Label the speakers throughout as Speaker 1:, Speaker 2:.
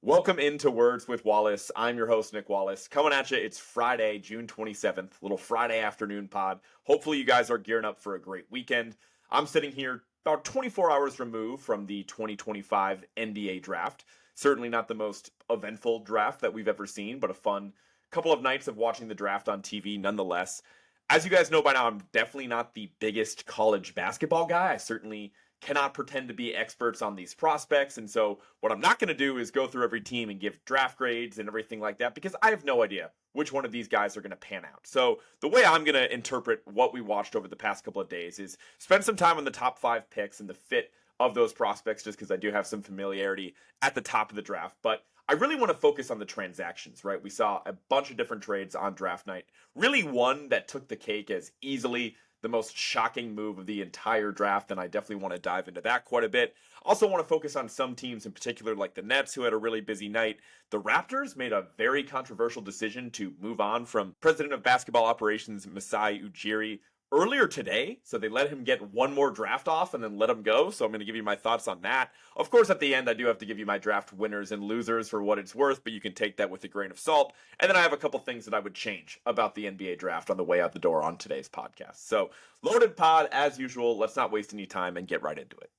Speaker 1: Welcome into Words with Wallace. I'm your host, Nick Wallace. Coming at you, it's Friday, June 27th, little Friday afternoon pod. Hopefully you guys are gearing up for a great weekend. I'm sitting here about 24 hours removed from the 2025 NBA draft. Certainly not the most eventful draft that we've ever seen, but a fun couple of nights of watching the draft on TV nonetheless. As you guys know by now, I'm definitely not the biggest college basketball guy. I certainly cannot pretend to be experts on these prospects. And so what I'm not going to do is go through every team and give draft grades and everything like that, because I have no idea which one of these guys are going to pan out. So the way I'm going to interpret what we watched over the past couple of days is spend some time on the top 5 picks and the fit of those prospects, just because I do have some familiarity at the top of the draft. But I really want to focus on the transactions, right? We saw a bunch of different trades on draft night. Really one that took the cake as easily the most shocking move of the entire draft, and I definitely want to dive into that quite a bit. Also want to focus on some teams in particular, like the Nets, who had a really busy night. The Raptors made a very controversial decision to move on from President of Basketball Operations Masai Ujiri earlier today, so they let him get one more draft off and then let him go. So I'm going to give you my thoughts on that. Of course, at the end, I do have to give you my draft winners and losers for what it's worth, but you can take that with a grain of salt. And then I have a couple things that I would change about the NBA draft on the way out the door on today's podcast. So loaded pod as usual. Let's not waste any time and get right into it.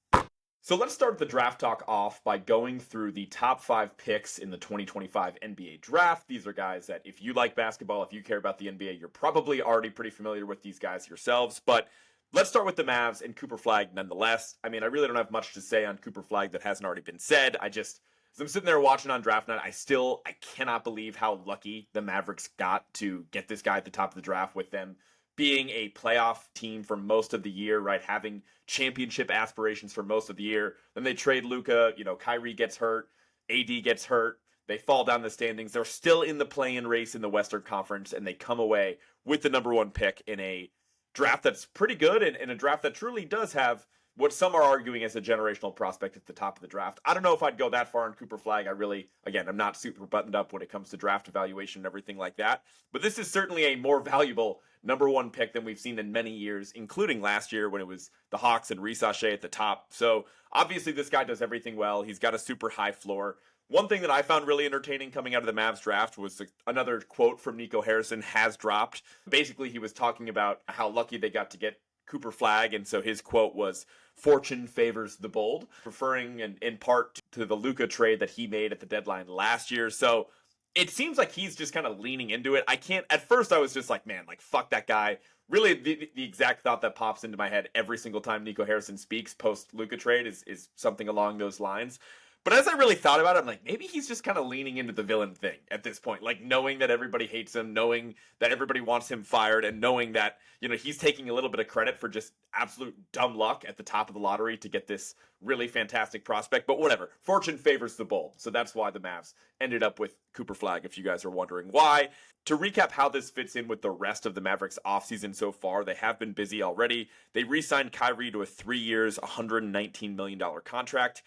Speaker 1: So let's start the draft talk off by going through the top 5 picks in the 2025 NBA draft. These are guys that if you like basketball, if you care about the NBA, you're probably already pretty familiar with these guys yourselves. But let's start with the Mavs and Cooper Flagg nonetheless. I mean, I really don't have much to say on Cooper Flagg that hasn't already been said. As I'm sitting there watching on draft night, I cannot believe how lucky the Mavericks got to get this guy at the top of the draft, with them being a playoff team for most of the year, right? Having championship aspirations for most of the year. Then they trade Luka, Kyrie gets hurt, AD gets hurt. They fall down the standings. They're still in the play-in race in the Western Conference, and they come away with the number 1 pick in a draft that's pretty good, and a draft that truly does have what some are arguing as a generational prospect at the top of the draft. I don't know if I'd go that far on Cooper Flagg. I'm not super buttoned up when it comes to draft evaluation and everything like that. But this is certainly a more valuable number 1 pick than we've seen in many years, including last year when it was the Hawks and Reece Shea at the top. So obviously this guy does everything well. He's got a super high floor. One thing that I found really entertaining coming out of the Mavs draft was another quote from Nico Harrison has dropped. Basically, he was talking about how lucky they got to get Cooper Flagg, and so his quote was, "Fortune favors the bold," referring in part to the Luka trade that he made at the deadline last year. So it seems like he's just kind of leaning into it. At first I was just like, man, fuck that guy. Really, the exact thought that pops into my head every single time Nico Harrison speaks post Luka trade is something along those lines. But as I really thought about it, I'm like, maybe he's just kind of leaning into the villain thing at this point. Knowing that everybody hates him, knowing that everybody wants him fired, and knowing that, he's taking a little bit of credit for just absolute dumb luck at the top of the lottery to get this really fantastic prospect. But whatever. Fortune favors the bold. So that's why the Mavs ended up with Cooper Flagg, if you guys are wondering why. To recap how this fits in with the rest of the Mavericks offseason so far, they have been busy already. They re-signed Kyrie to a 3 years, $119 million contract.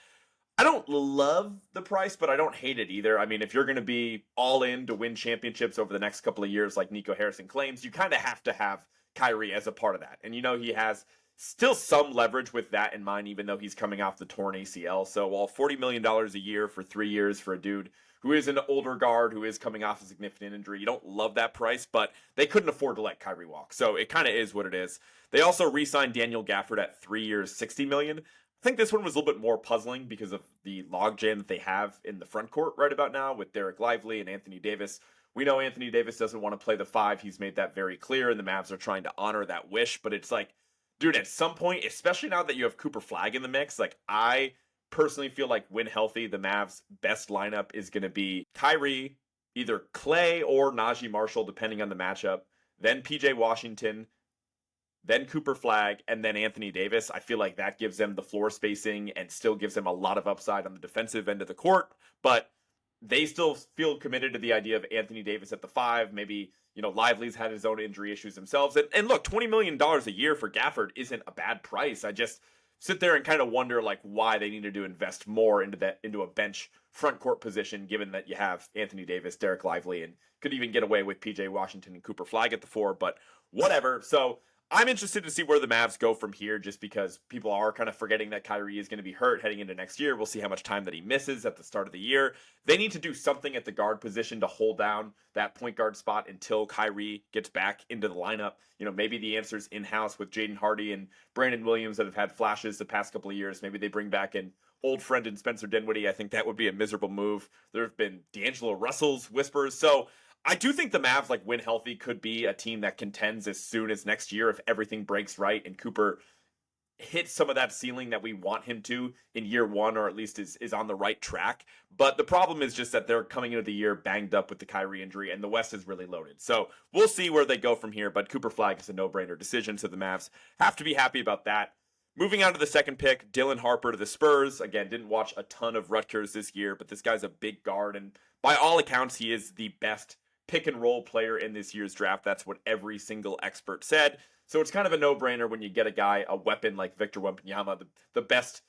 Speaker 1: I don't love the price, but I don't hate it either. I mean, if you're going to be all in to win championships over the next couple of years, like Nico Harrison claims, you kind of have to have Kyrie as a part of that. And he has still some leverage with that in mind, even though he's coming off the torn ACL. So while $40 million a year for 3 years for a dude who is an older guard, who is coming off a significant injury, you don't love that price, but they couldn't afford to let Kyrie walk. So it kind of is what it is. They also re-signed Daniel Gafford at 3 years, $60 million. I think this one was a little bit more puzzling because of the logjam that they have in the front court right about now with Derek Lively and Anthony Davis. We know Anthony Davis doesn't want to play the 5. He's made that very clear, and the Mavs are trying to honor that wish. But it's like, dude, at some point, especially now that you have Cooper Flagg in the mix, I personally feel like when healthy, the Mavs' best lineup is going to be Kyrie, either Clay or Najee Marshall, depending on the matchup, then PJ Washington, then Cooper Flagg, and then Anthony Davis. I feel like that gives them the floor spacing and still gives them a lot of upside on the defensive end of the court. But they still feel committed to the idea of Anthony Davis at the 5. Maybe, Lively's had his own injury issues themselves. And look, $20 million a year for Gafford isn't a bad price. I just sit there and kind of wonder why they needed to invest more into a bench front court position, given that you have Anthony Davis, Derek Lively, and could even get away with PJ Washington and Cooper Flagg at the 4. But whatever. So I'm interested to see where the Mavs go from here, just because people are kind of forgetting that Kyrie is going to be hurt heading into next year. We'll see how much time that he misses at the start of the year. They need to do something at the guard position to hold down that point guard spot until Kyrie gets back into the lineup. Maybe the answer's in-house with Jaden Hardy and Brandon Williams that have had flashes the past couple of years. Maybe they bring back an old friend in Spencer Dinwiddie. I think that would be a miserable move. There have been D'Angelo Russell's whispers. So I do think the Mavs, like, when healthy, could be a team that contends as soon as next year if everything breaks right and Cooper hits some of that ceiling that we want him to in year one, or at least is on the right track. But the problem is just that they're coming into the year banged up with the Kyrie injury, and the West is really loaded. So we'll see where they go from here, but Cooper Flag is a no-brainer decision, so the Mavs have to be happy about that. Moving on to the second pick, Dylan Harper to the Spurs. Again, didn't watch a ton of Rutgers this year, but this guy's a big guard, and by all accounts, he is the best pick and roll player in this year's draft. That's what every single expert said. So it's kind of a no-brainer when you get a weapon like Victor Wembanyama, the best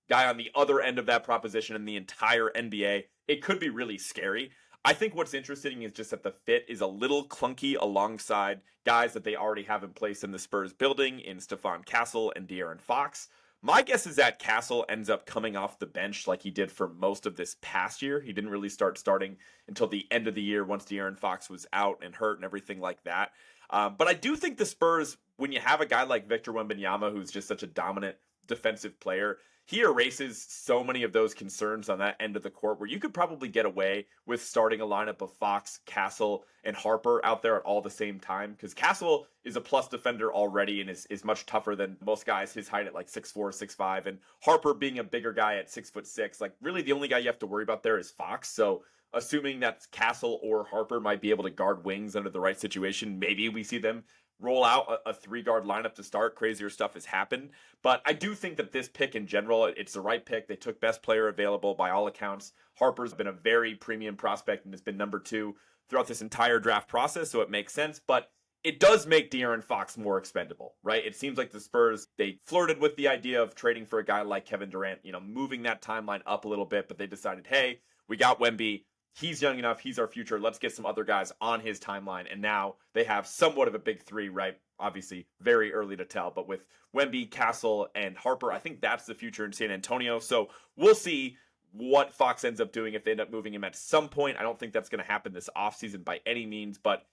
Speaker 1: guy on the other end of that proposition in the entire NBA. It could be really scary. I think what's interesting is just that the fit is a little clunky alongside guys that they already have in place in the Spurs building in Stephon Castle and De'Aaron Fox. My guess is that Castle ends up coming off the bench like he did for most of this past year. He didn't really start starting until the end of the year once De'Aaron Fox was out and hurt and everything like that. But I do think the Spurs, when you have a guy like Victor Wembanyama, who's just such a dominant defensive player, he erases so many of those concerns on that end of the court where you could probably get away with starting a lineup of Fox, Castle, and Harper out there at all the same time. Because Castle is a plus defender already and is much tougher than most guys his height at like 6'4", 6'5", and Harper being a bigger guy at 6'6". Like, really the only guy you have to worry about there is Fox. So assuming that Castle or Harper might be able to guard wings under the right situation, maybe we see them roll out a three-guard lineup to start. Crazier stuff has happened. But I do think that this pick in general, it's the right pick. They took best player available by all accounts. Harper's been a very premium prospect and has been number 2 throughout this entire draft process, so it makes sense. But it does make De'Aaron Fox more expendable, right? It seems like the Spurs, they flirted with the idea of trading for a guy like Kevin Durant, moving that timeline up a little bit, but they decided, hey, we got Wemby. He's young enough. He's our future. Let's get some other guys on his timeline. And now they have somewhat of a big three, right? Obviously, very early to tell. But with Wemby, Castle, and Harper, I think that's the future in San Antonio. So we'll see what Fox ends up doing if they end up moving him at some point. I don't think that's going to happen this offseason by any means. But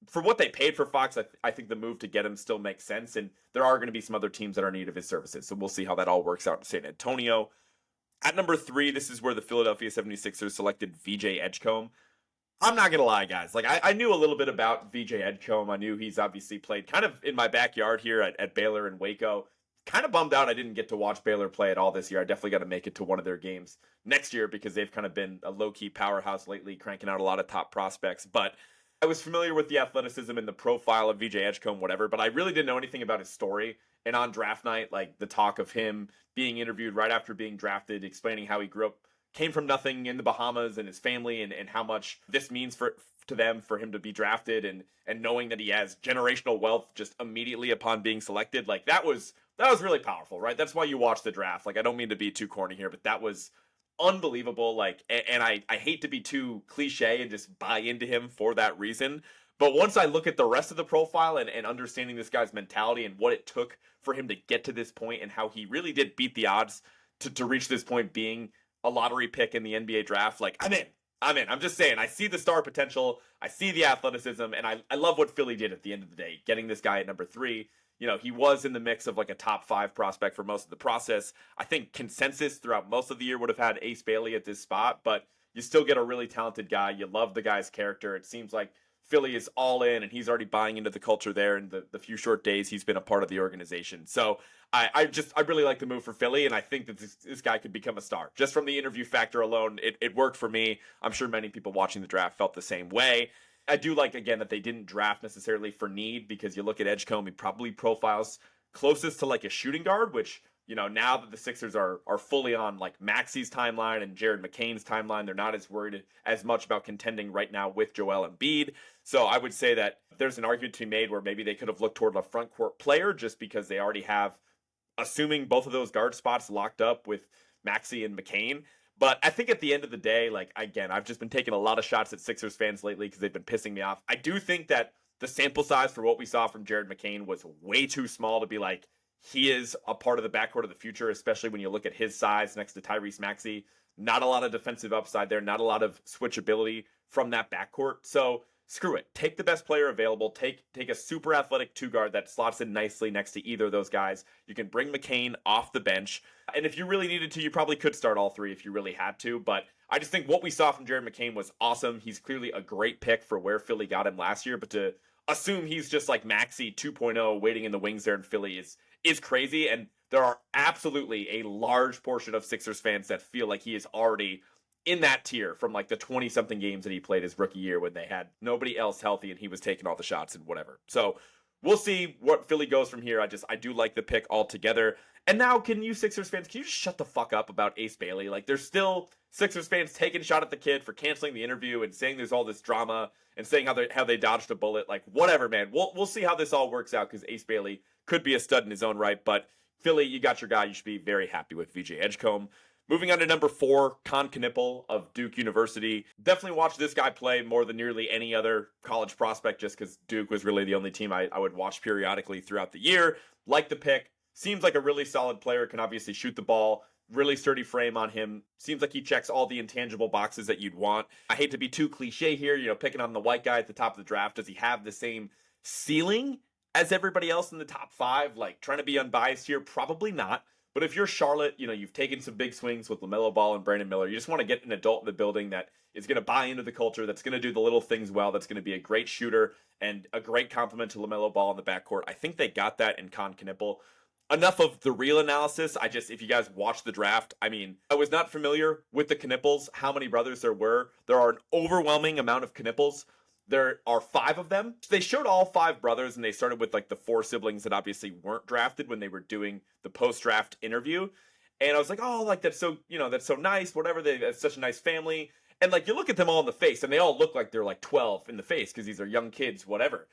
Speaker 1: for what they paid for Fox, I think the move to get him still makes sense. And there are going to be some other teams that are in need of his services. So we'll see how that all works out in San Antonio. At number 3, this is where the Philadelphia 76ers selected VJ Edgecombe. I'm not going to lie, guys. Like, I knew a little bit about VJ Edgecombe. I knew he's obviously played kind of in my backyard here at Baylor and Waco. Kind of bummed out I didn't get to watch Baylor play at all this year. I definitely got to make it to one of their games next year because they've kind of been a low-key powerhouse lately, cranking out a lot of top prospects. But I was familiar with the athleticism and the profile of VJ Edgecombe, whatever, but I really didn't know anything about his story. And on draft night, like, the talk of him being interviewed right after being drafted, explaining how he grew up, came from nothing in the Bahamas and his family, and how much this means to them for him to be drafted, and knowing that he has generational wealth just immediately upon being selected. Like, that was really powerful, right? That's why you watch the draft. Like, I don't mean to be too corny here, but that was unbelievable. Like, and I hate to be too cliche and just buy into him for that reason. But once I look at the rest of the profile and understanding this guy's mentality and what it took for him to get to this point and how he really did beat the odds to reach this point being a lottery pick in the NBA draft, like, I'm in. I'm just saying, I see the star potential, I see the athleticism, and I love what Philly did at the end of the day, getting this guy at number 3. He was in the mix of like a top 5 prospect for most of the process. I think consensus throughout most of the year would have had Ace Bailey at this spot, but you still get a really talented guy. You love the guy's character. It seems like Philly is all in, and he's already buying into the culture there in the few short days he's been a part of the organization. So I really like the move for Philly, and I think that this guy could become a star. Just from the interview factor alone, it worked for me. I'm sure many people watching the draft felt the same way. I do like, again, that they didn't draft necessarily for need, because you look at Edgecombe, he probably profiles closest to like a shooting guard, which, now that the Sixers are fully on like Maxi's timeline and Jared McCain's timeline, they're not as worried as much about contending right now with Joel Embiid. So I would say that there's an argument to be made where maybe they could have looked toward a front court player just because they already have, assuming both of those guard spots locked up with Maxi and McCain. But I think at the end of the day, like, again, I've just been taking a lot of shots at Sixers fans lately because they've been pissing me off. I do think that the sample size for what we saw from Jared McCain was way too small to be like, he is a part of the backcourt of the future, especially when you look at his size next to Tyrese Maxey. Not a lot of defensive upside there, not a lot of switchability from that backcourt. So screw it. Take the best player available. Take a super athletic two guard that slots in nicely next to either of those guys. You can bring McCain off the bench. And if you really needed to, you probably could start all three if you really had to. But I just think what we saw from Jared McCain was awesome. He's clearly a great pick for where Philly got him last year. But to assume he's just like Maxey 2.0 waiting in the wings there in Philly is crazy. And there are absolutely a large portion of Sixers fans that feel like he is already in that tier from like the 20-something games that he played his rookie year when they had nobody else healthy and he was taking all the shots and whatever. So we'll see what Philly goes from here. I do like the pick altogether. And now, can you Sixers fans, can you just shut the fuck up about Ace Bailey? Like, there's still Sixers fans taking a shot at the kid for canceling the interview and saying there's all this drama and saying how they dodged a bullet. Like, whatever, man. We'll see how this all works out because Ace Bailey could be a stud in his own right. But Philly, you got your guy. You should be very happy with VJ Edgecombe. Moving on to number 4, Con Knippel of Duke University. Definitely watched this guy play more than nearly any other college prospect just because Duke was really the only team I would watch periodically throughout the year. Like the pick. Seems like a really solid player. Can obviously shoot the ball. Really sturdy frame on him. Seems like he checks all the intangible boxes that you'd want. I hate to be too cliche here, picking on the white guy at the top of the draft. Does he have the same ceiling as everybody else in the top 5? Like, trying to be unbiased here? Probably not. But if you're Charlotte, you've taken some big swings with LaMelo Ball and Brandon Miller. You just want to get an adult in the building that is going to buy into the culture, that's going to do the little things well, that's going to be a great shooter and a great compliment to LaMelo Ball in the backcourt. I think they got that in Con Knippel. Enough of the real analysis. If you guys watched the draft, I was not familiar with the Knippels, how many brothers there were. There are an overwhelming amount of Knippels. There are 5 of them. They showed all 5 brothers, and they started with like the 4 siblings that obviously weren't drafted when they were doing the post-draft interview. And I was like, oh, like that's so nice, whatever. That's such a nice family. And like you look at them all in the face, and they all look like they're like 12 in the face because these are young kids, whatever.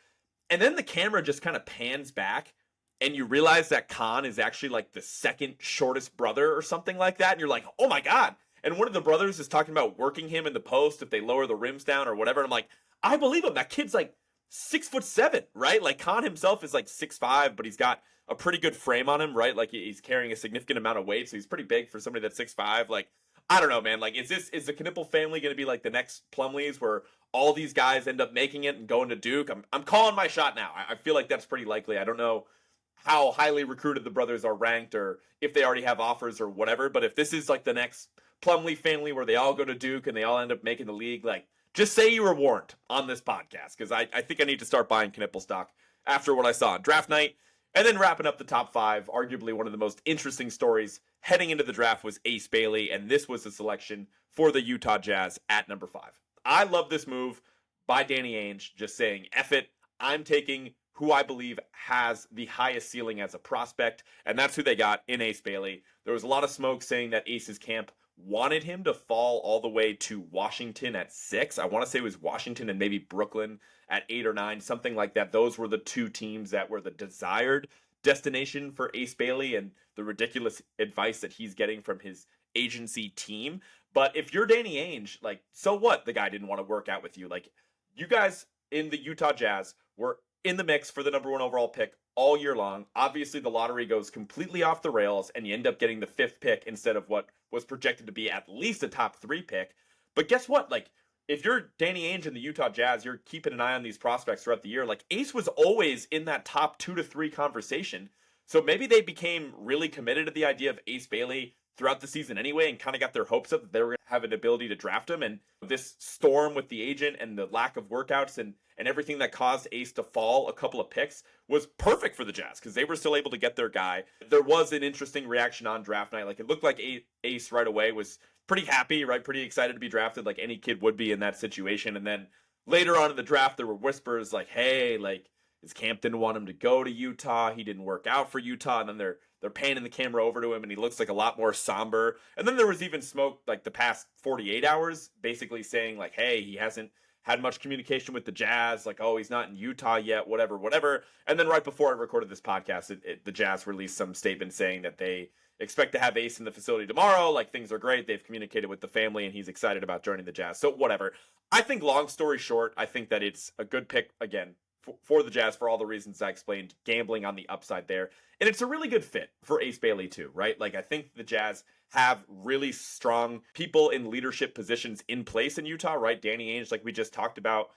Speaker 1: And then the camera just kind of pans back, and you realize that Khan is actually like the second shortest brother or something like that. And you're like, oh my God. And one of the brothers is talking about working him in the post if they lower the rims down or whatever. And I'm like, I believe him. That kid's like 6'7", right? Like Khan himself is like 6'5", but he's got a pretty good frame on him, right? Like he's carrying a significant amount of weight. So he's pretty big for somebody that's 6'5". Like, I don't know, man. Like, is the Knippel family going to be like the next Plumlees where all these guys end up making it and going to Duke? I'm calling my shot now. I feel like that's pretty likely. I don't know how highly recruited the brothers are ranked or if they already have offers or whatever. But if this is like the next Plumlee family where they all go to Duke and they all end up making the league, like, just say you were warned on this podcast because I think I need to start buying Knippel stock after what I saw on draft night. And then wrapping up the top 5, arguably one of the most interesting stories heading into the draft was Ace Bailey, and this was the selection for the Utah Jazz at number 5. I love this move by Danny Ainge, just saying, F it, I'm taking who I believe has the highest ceiling as a prospect, and that's who they got in Ace Bailey. There was a lot of smoke saying that Ace's camp wanted him to fall all the way to Washington at 6. I want to say it was Washington and maybe Brooklyn at 8 or 9, something like that. Those were the 2 teams that were the desired destination for Ace Bailey and the ridiculous advice that he's getting from his agency team. But if you're Danny Ainge, like, so what? The guy didn't want to work out with you. Like, you guys in the Utah Jazz were in the mix for the number 1 overall pick all year long. Obviously, the lottery goes completely off the rails, and you end up getting the 5th pick instead of what was projected to be at least a top 3 pick. But guess what? Like, if you're Danny Ainge in the Utah Jazz, you're keeping an eye on these prospects throughout the year. Like, Ace was always in that top 2 to 3 conversation. So maybe they became really committed to the idea of Ace Bailey throughout the season anyway and kind of got their hopes up that they were going to have an ability to draft him. And this storm with the agent and the lack of workouts and everything that caused Ace to fall a couple of picks was perfect for the Jazz because they were still able to get their guy. There was an interesting reaction on draft night. Like, it looked like Ace right away was pretty happy, right? Pretty excited to be drafted like any kid would be in that situation. And then later on in the draft, there were whispers like, hey, like, his camp didn't want him to go to Utah. He didn't work out for Utah. And then they're panning the camera over to him and he looks like a lot more somber. And then there was even smoke like the past 48 hours basically saying like, hey, he hasn't had much communication with the Jazz. Like, oh, he's not in Utah yet, whatever. And then right before I recorded this podcast, the Jazz released some statement saying that they expect to have Ace in the facility tomorrow. Like, things are great. They've communicated with the family and he's excited about joining the Jazz. So whatever. I think long story short, I think that it's a good pick again for the Jazz for all the reasons I explained, gambling on the upside there. And it's a really good fit for Ace Bailey too, right? Like I think the Jazz have really strong people in leadership positions in place in Utah, right? Danny Ainge, like we just talked about,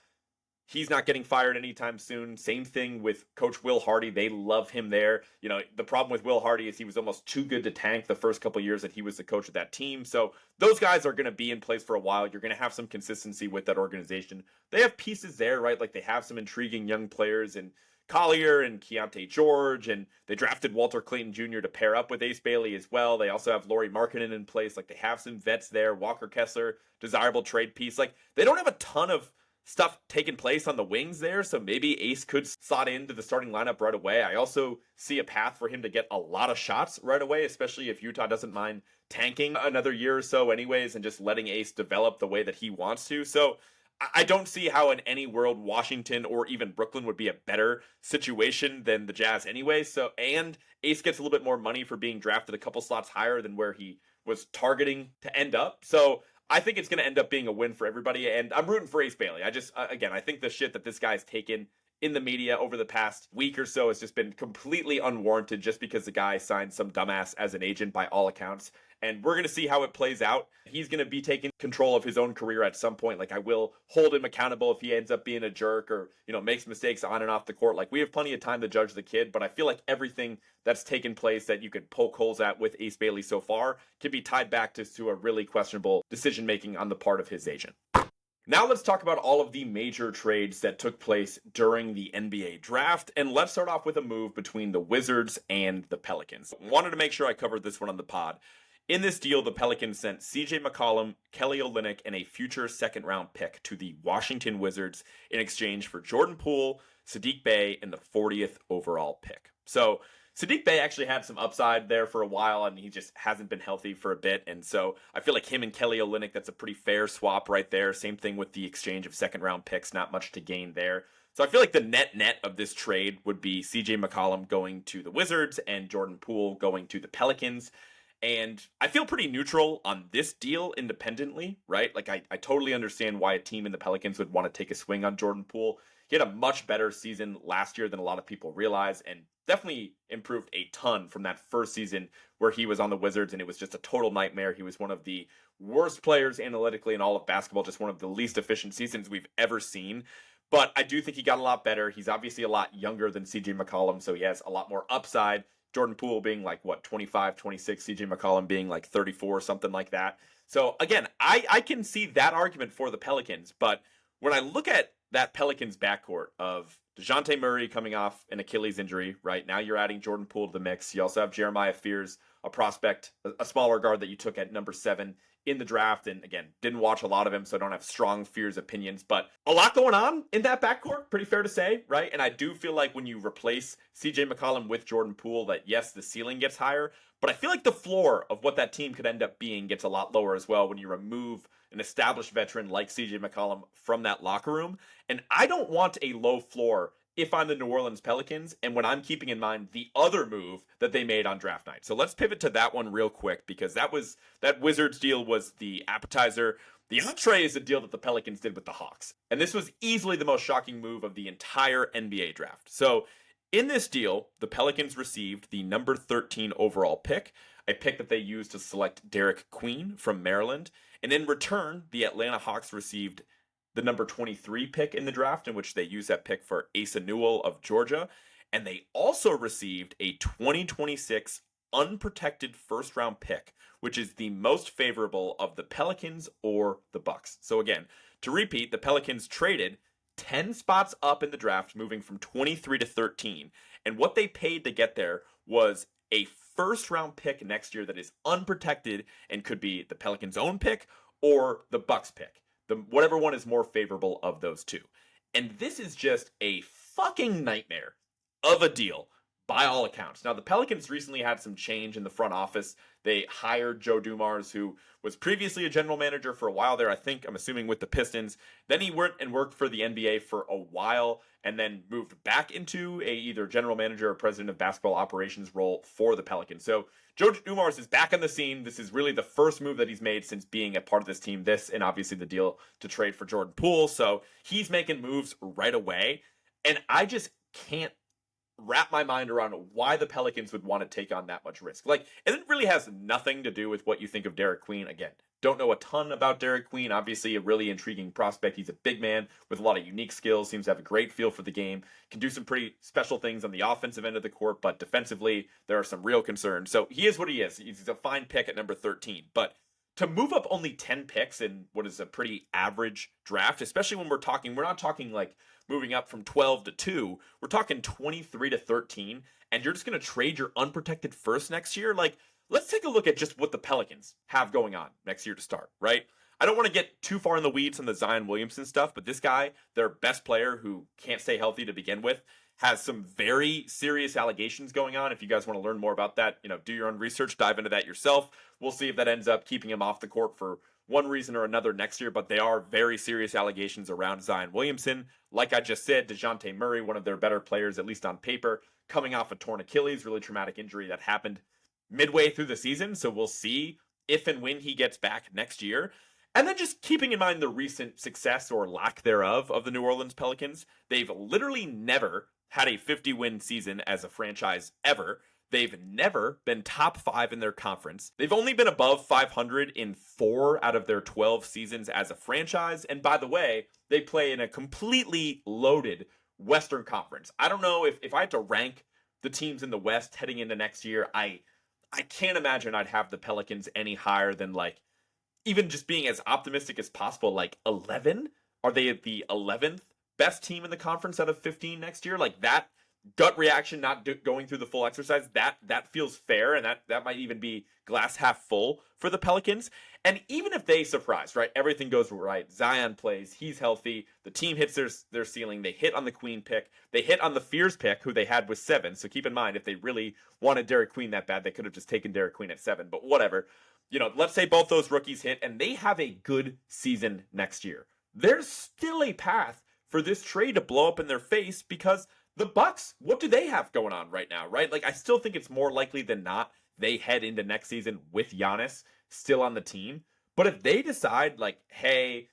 Speaker 1: he's not getting fired anytime soon. Same thing with Coach Will Hardy. They love him there. You know, the problem with Will Hardy is he was almost too good to tank the first couple years that he was the coach of that team. So those guys are going to be in place for a while. You're going to have some consistency with that organization. They have pieces there, right? Like they have some intriguing young players and Collier and Keontae George, and they drafted Walter Clayton Jr. to pair up with Ace Bailey as well. They also have Lauri Markkanen in place. Like they have some vets there. Walker Kessler, desirable trade piece. Like they don't have a ton of stuff taking place on the wings there, so maybe Ace could slot into the starting lineup right away. I also see a path for him to get a lot of shots right away, especially if Utah doesn't mind tanking another year or so anyways and just letting Ace develop the way that he wants to. So I don't see how in any world Washington or even Brooklyn would be a better situation than the Jazz anyway. So, and Ace gets a little bit more money for being drafted a couple slots higher than where he was targeting to end up. So I think it's going to end up being a win for everybody, and I'm rooting for Ace Bailey. Again, I think the shit that this guy's taken in the media over the past week or so has just been completely unwarranted just because the guy signed some dumbass as an agent by all accounts. And we're going to see how it plays out. He's going to be taking control of his own career at some point. Like, I will hold him accountable if he ends up being a jerk or, you know, makes mistakes on and off the court. Like, we have plenty of time to judge the kid, but I feel like everything that's taken place that you could poke holes at with Ace Bailey so far can be tied back to a really questionable decision-making on the part of his agent. Now let's talk about all of the major trades that took place during the NBA draft, and let's start off with a move between the Wizards and the Pelicans. Wanted to make sure I covered this one on the pod. In this deal, the Pelicans sent CJ McCollum, Kelly Olynyk, and a future second-round pick to the Washington Wizards in exchange for Jordan Poole, Saddiq Bey, and the 40th overall pick. So Saddiq Bey actually had some upside there for a while, and he just hasn't been healthy for a bit. And so I feel like him and Kelly Olynyk, that's a pretty fair swap right there. Same thing with the exchange of second-round picks, not much to gain there. So I feel like the net of this trade would be CJ McCollum going to the Wizards and Jordan Poole going to the Pelicans. And I feel pretty neutral on this deal independently, right? Like, I totally understand why a team in the Pelicans would want to take a swing on Jordan Poole. He had a much better season last year than a lot of people realize, and definitely improved a ton from that first season where he was on the Wizards, and it was just a total nightmare. He was one of the worst players analytically in all of basketball, just one of the least efficient seasons we've ever seen. But I do think he got a lot better. He's obviously a lot younger than CJ McCollum, so he has a lot more upside. Jordan Poole being like, 25, 26, CJ McCollum being like 34, something like that. So again, I can see that argument for the Pelicans, but when I look at that Pelicans backcourt of DeJounte Murray coming off an Achilles injury, right? Now you're adding Jordan Poole to the mix. You also have Jeremiah Fears, a prospect, a smaller guard that you took at number 7 in the draft. And again, didn't watch a lot of him, so I don't have strong Fears opinions, but a lot going on in that backcourt, pretty fair to say, right? And I do feel like when you replace CJ McCollum with Jordan Poole, that yes, the ceiling gets higher, but I feel like the floor of what that team could end up being gets a lot lower as well when you remove an established veteran like CJ McCollum from that locker room. And I don't want a low floor if I'm the New Orleans Pelicans, and when I'm keeping in mind the other move that they made on draft night. So let's pivot to that one real quick, because that Wizards deal was the appetizer. The entree is the deal that the Pelicans did with the Hawks. And this was easily the most shocking move of the entire NBA draft. So in this deal, the Pelicans received the number 13 overall pick, a pick that they used to select Derek Queen from Maryland. And in return, the Atlanta Hawks received the number 23 pick in the draft, in which they used that pick for Asa Newell of Georgia. And they also received a 2026 unprotected first round pick, which is the most favorable of the Pelicans or the Bucks. So again, to repeat, the Pelicans traded 10 spots up in the draft, moving from 23 to 13. And what they paid to get there was a first round pick next year that is unprotected and could be the Pelicans' own pick or the Bucks' pick. Whatever one is more favorable of those two. And this is just a fucking nightmare of a deal by all accounts. Now, the Pelicans recently had some change in the front office. They hired Joe Dumars, who was previously a general manager for a while there, I'm assuming with the Pistons. Then he went and worked for the NBA for a while and then moved back into a either general manager or president of basketball operations role for the Pelicans. So Joe Dumars is back on the scene. This is really the first move that he's made since being a part of this team. This and obviously the deal to trade for Jordan Poole. So he's making moves right away. And I just can't wrap my mind around why the Pelicans would want to take on that much risk. Like, and it really has nothing to do with what you think of Derek Queen. Again, don't know a ton about Derek Queen. Obviously, a really intriguing prospect. He's a big man with a lot of unique skills, seems to have a great feel for the game, can do some pretty special things on the offensive end of the court, but defensively, there are some real concerns. So he is what he is. He's a fine pick at number 13. But to move up only 10 picks in what is a pretty average draft, especially when we're not talking like moving up from 12 to 2, we're talking 23 to 13, and you're just going to trade your unprotected first next year? Like, let's take a look at just what the Pelicans have going on next year to start, right? I don't want to get too far in the weeds on the Zion Williamson stuff, but this guy, their best player who can't stay healthy to begin with, has some very serious allegations going on. If you guys want to learn more about that, do your own research, dive into that yourself. We'll see if that ends up keeping him off the court for one reason or another next year, but they are very serious allegations around Zion Williamson. Like I just said, DeJounte Murray, one of their better players, at least on paper, coming off a torn Achilles, really traumatic injury that happened midway through the season. So we'll see if and when he gets back next year. And then just keeping in mind the recent success or lack thereof of the New Orleans Pelicans. They've literally never had a 50-win season as a franchise ever. They've never been top 5 in their conference. They've only been above 500 in 4 out of their 12 seasons as a franchise. And by the way, they play in a completely loaded Western Conference. I don't know if I had to rank the teams in the West heading into next year, I can't imagine I'd have the Pelicans any higher than, like, even just being as optimistic as possible, like 11? Are they the 11th best team in the conference out of 15 next year? Like, that gut reaction, not going through the full exercise, that feels fair, and that might even be glass half full for the Pelicans. And even if they surprise, right, everything goes right, Zion plays, he's healthy, the team hits their ceiling, they hit on the Queen pick, they hit on the Fears pick, who they had with 7. So keep in mind, if they really wanted Derek Queen that bad, they could have just taken Derek Queen at 7. But whatever, let's say both those rookies hit and they have a good season next year. There's still a path for this trade to blow up in their face, because the Bucks, what do they have going on right now, right? Like, I still think it's more likely than not they head into next season with Giannis still on the team. But if they decide, like, hey,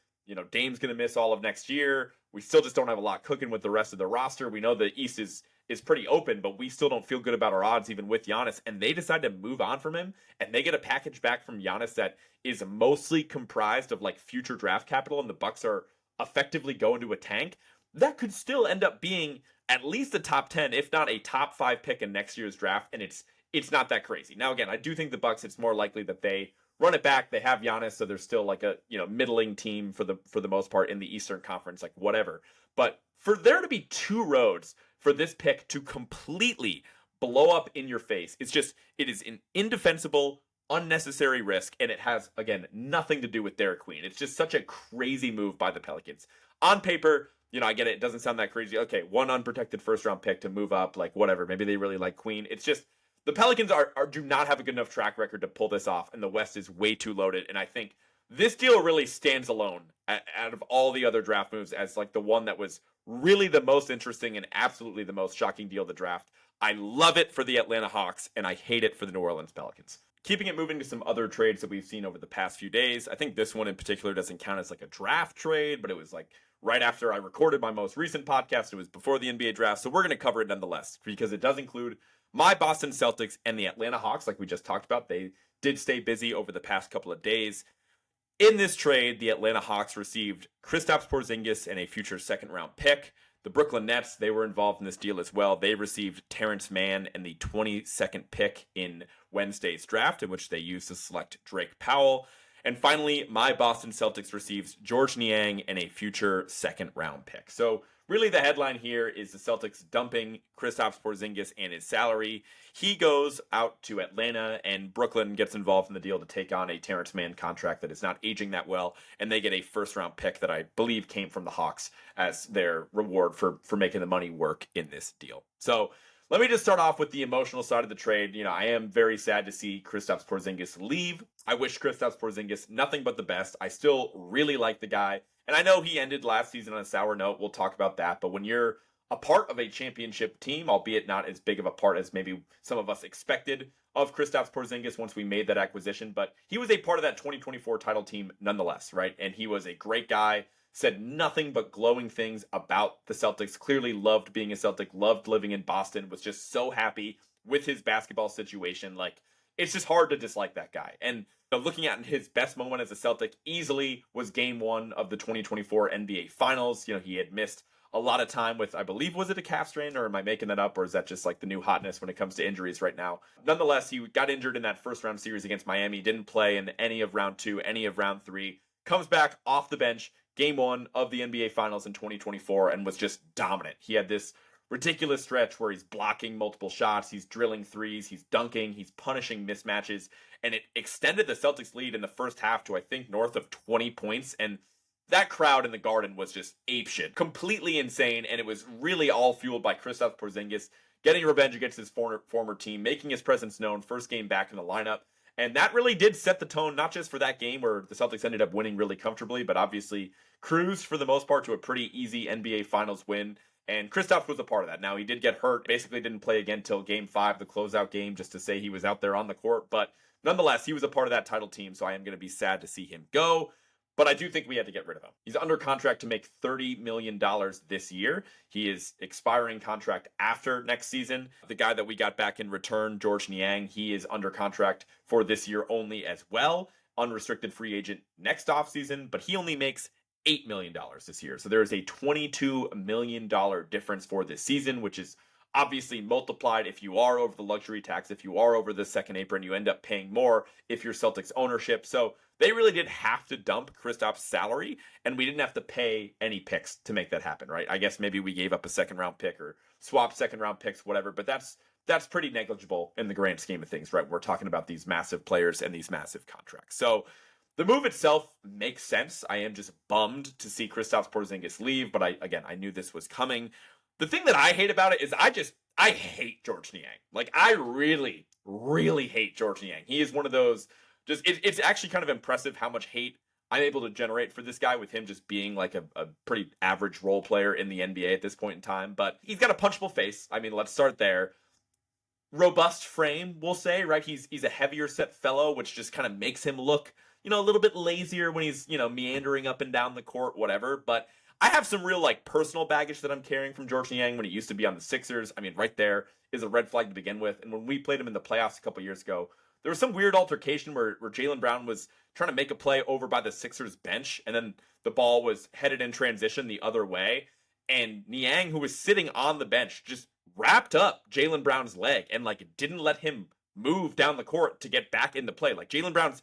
Speaker 1: Dame's going to miss all of next year, we still just don't have a lot cooking with the rest of the roster. We know the East is pretty open, but we still don't feel good about our odds even with Giannis. And they decide to move on from him, and they get a package back from Giannis that is mostly comprised of, like, future draft capital, and the Bucks are effectively going to a tank. That could still end up being at least a top 10, if not a top 5 pick in next year's draft, and it's not that crazy. Now, again, I do think the Bucks, it's more likely that they run it back. They have Giannis, so they're still like a middling team for the most part in the Eastern Conference, like whatever. But for there to be 2 roads for this pick to completely blow up in your face, it is an indefensible, unnecessary risk, and it has, again, nothing to do with Derek Queen. It's just such a crazy move by the Pelicans. On paper, I get it. It doesn't sound that crazy. Okay, 1 unprotected first-round pick to move up, like whatever. Maybe they really like Queen. It's just the Pelicans do not have a good enough track record to pull this off, and the West is way too loaded. And I think this deal really stands alone out of all the other draft moves as like the one that was really the most interesting and absolutely the most shocking deal of the draft. I love it for the Atlanta Hawks, and I hate it for the New Orleans Pelicans. Keeping it moving to some other trades that we've seen over the past few days. I think this one in particular doesn't count as like a draft trade, but it was like right after I recorded my most recent podcast. It was before the NBA draft, so we're going to cover it nonetheless because it does include my Boston Celtics and the Atlanta Hawks, like we just talked about. They did stay busy over the past couple of days. In this trade, the Atlanta Hawks received Kristaps Porzingis and a future second-round pick. The Brooklyn Nets, they were involved in this deal as well. They received Terrence Mann and the 22nd pick in Wednesday's draft, in which they used to select Drake Powell. And finally, my Boston Celtics receives George Niang and a future second-round pick. So really the headline here is the Celtics dumping Kristaps Porzingis and his salary. He goes out to Atlanta, and Brooklyn gets involved in the deal to take on a Terrence Mann contract that is not aging that well, and they get a first-round pick that I believe came from the Hawks as their reward for making the money work in this deal. So let me just start off with the emotional side of the trade. I am very sad to see Kristaps Porzingis leave. I wish Kristaps Porzingis nothing but the best. I still really like the guy. And I know he ended last season on a sour note. We'll talk about that. But when you're a part of a championship team, albeit not as big of a part as maybe some of us expected of Kristaps Porzingis once we made that acquisition, but he was a part of that 2024 title team nonetheless, right? And he was a great guy, said nothing but glowing things about the Celtics. Clearly loved being a Celtic, loved living in Boston, was just so happy with his basketball situation. Like, it's just hard to dislike that guy. And looking at his best moment as a Celtic easily was game one of the 2024 NBA Finals. He had missed a lot of time with, I believe, was it a calf strain, or am I making that up, or is that just like the new hotness when it comes to injuries right now? Nonetheless, he got injured in that first round series against Miami, didn't play in any of round two, any of round three, comes back off the bench, game one of the NBA Finals in 2024, and was just dominant. He had this ridiculous stretch where he's blocking multiple shots, he's drilling threes, he's dunking, he's punishing mismatches, and it extended the Celtics lead in the first half to, I think, north of 20 points, and that crowd in the Garden was just apeshit, completely insane, and it was really all fueled by Kristaps Porzingis getting revenge against his former team, making his presence known, first game back in the lineup, and that really did set the tone, not just for that game where the Celtics ended up winning really comfortably, but obviously cruised for the most part to a pretty easy NBA Finals win, and Kristaps was a part of that. Now, he did get hurt, basically didn't play again until Game 5, the closeout game, just to say he was out there on the court, but nonetheless, he was a part of that title team, so I am going to be sad to see him go. But I do think we had to get rid of him. He's under contract to make $30 million this year. He is expiring contract after next season. The guy that we got back in return, George Niang, he is under contract for this year only as well. Unrestricted free agent next offseason, but he only makes $8 million this year. So there is a $22 million difference for this season, which is obviously multiplied if you are over the luxury tax, if you are over the second apron, you end up paying more if you're Celtics ownership. So they really did have to dump Kristaps' salary, and we didn't have to pay any picks to make that happen, right? I guess maybe we gave up a second-round pick or swapped second-round picks, whatever, but that's pretty negligible in the grand scheme of things, right? We're talking about these massive players and these massive contracts. So the move itself makes sense. I am just bummed to see Kristaps Porzingis leave, but I knew this was coming. The thing that I hate about it is I hate George Niang. Like, I really, really hate George Niang. He is one of those, it's actually kind of impressive how much hate I'm able to generate for this guy with him just being like a pretty average role player in the NBA at this point in time. But he's got a punchable face. I mean, let's start there. Robust frame, we'll say, right? He's a heavier set fellow, which just kind of makes him look, a little bit lazier when he's, meandering up and down the court, whatever. But I have some real personal baggage that I'm carrying from George Niang when he used to be on the Sixers. I mean, right there is a red flag to begin with. And when we played him in the playoffs a couple years ago, there was some weird altercation where Jaylen Brown was trying to make a play over by the Sixers bench, and then the ball was headed in transition the other way. And Niang, who was sitting on the bench, just wrapped up Jaylen Brown's leg and didn't let him move down the court to get back into play. Jaylen Brown's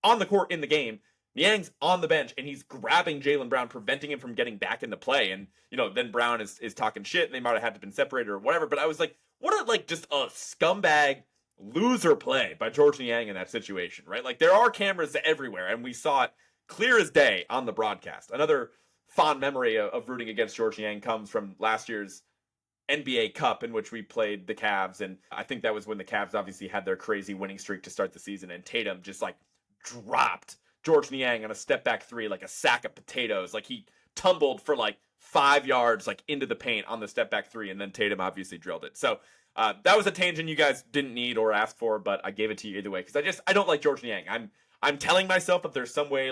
Speaker 1: on the court in the game. Niang's on the bench, and he's grabbing Jaylen Brown, preventing him from getting back into play. And, then Brown is talking shit, and they might have had to been separated or whatever. But I was like, what a, just a scumbag loser play by George Niang in that situation, right? There are cameras everywhere, and we saw it clear as day on the broadcast. Another fond memory of rooting against George Niang comes from last year's NBA Cup, in which we played the Cavs. And I think that was when the Cavs obviously had their crazy winning streak to start the season, and Tatum just, dropped George Niang on a step back three like a sack of potatoes. He tumbled for 5 yards into the paint on the step back three, and then Tatum obviously drilled it. So that was a tangent you guys didn't need or ask for, but I gave it to you either way because I don't like George Niang. I'm telling myself that there's some way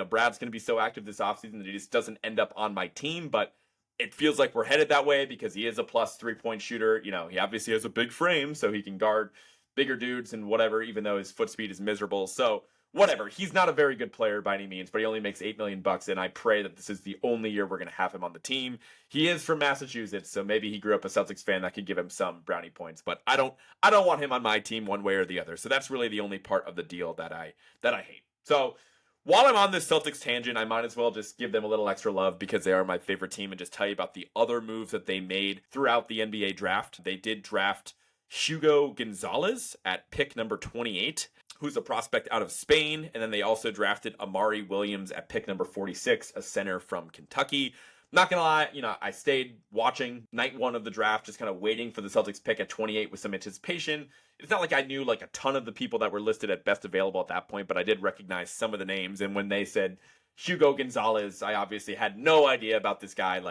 Speaker 1: Brad's going to be so active this offseason that he just doesn't end up on my team, but it feels like we're headed that way because he is a plus 3-point shooter. He obviously has a big frame, so he can guard bigger dudes and whatever, even though his foot speed is miserable. So whatever. He's not a very good player by any means, but he only makes $8 million, and I pray that this is the only year we're going to have him on the team. He is from Massachusetts, so maybe he grew up a Celtics fan that could give him some brownie points, but I don't want him on my team one way or the other. So that's really the only part of the deal that I hate. So while I'm on this Celtics tangent, I might as well just give them a little extra love because they are my favorite team and just tell you about the other moves that they made throughout the NBA draft. They did draft Hugo Gonzalez at pick number 28. Who's a prospect out of Spain, and then they also drafted Amari Williams at pick number 46, a center from Kentucky. Not gonna lie, I stayed watching night one of the draft, just kind of waiting for the Celtics pick at 28 with some anticipation. It's not like I knew a ton of the people that were listed at best available at that point, but I did recognize some of the names, and when they said Hugo Gonzalez, I obviously had no idea about this guy.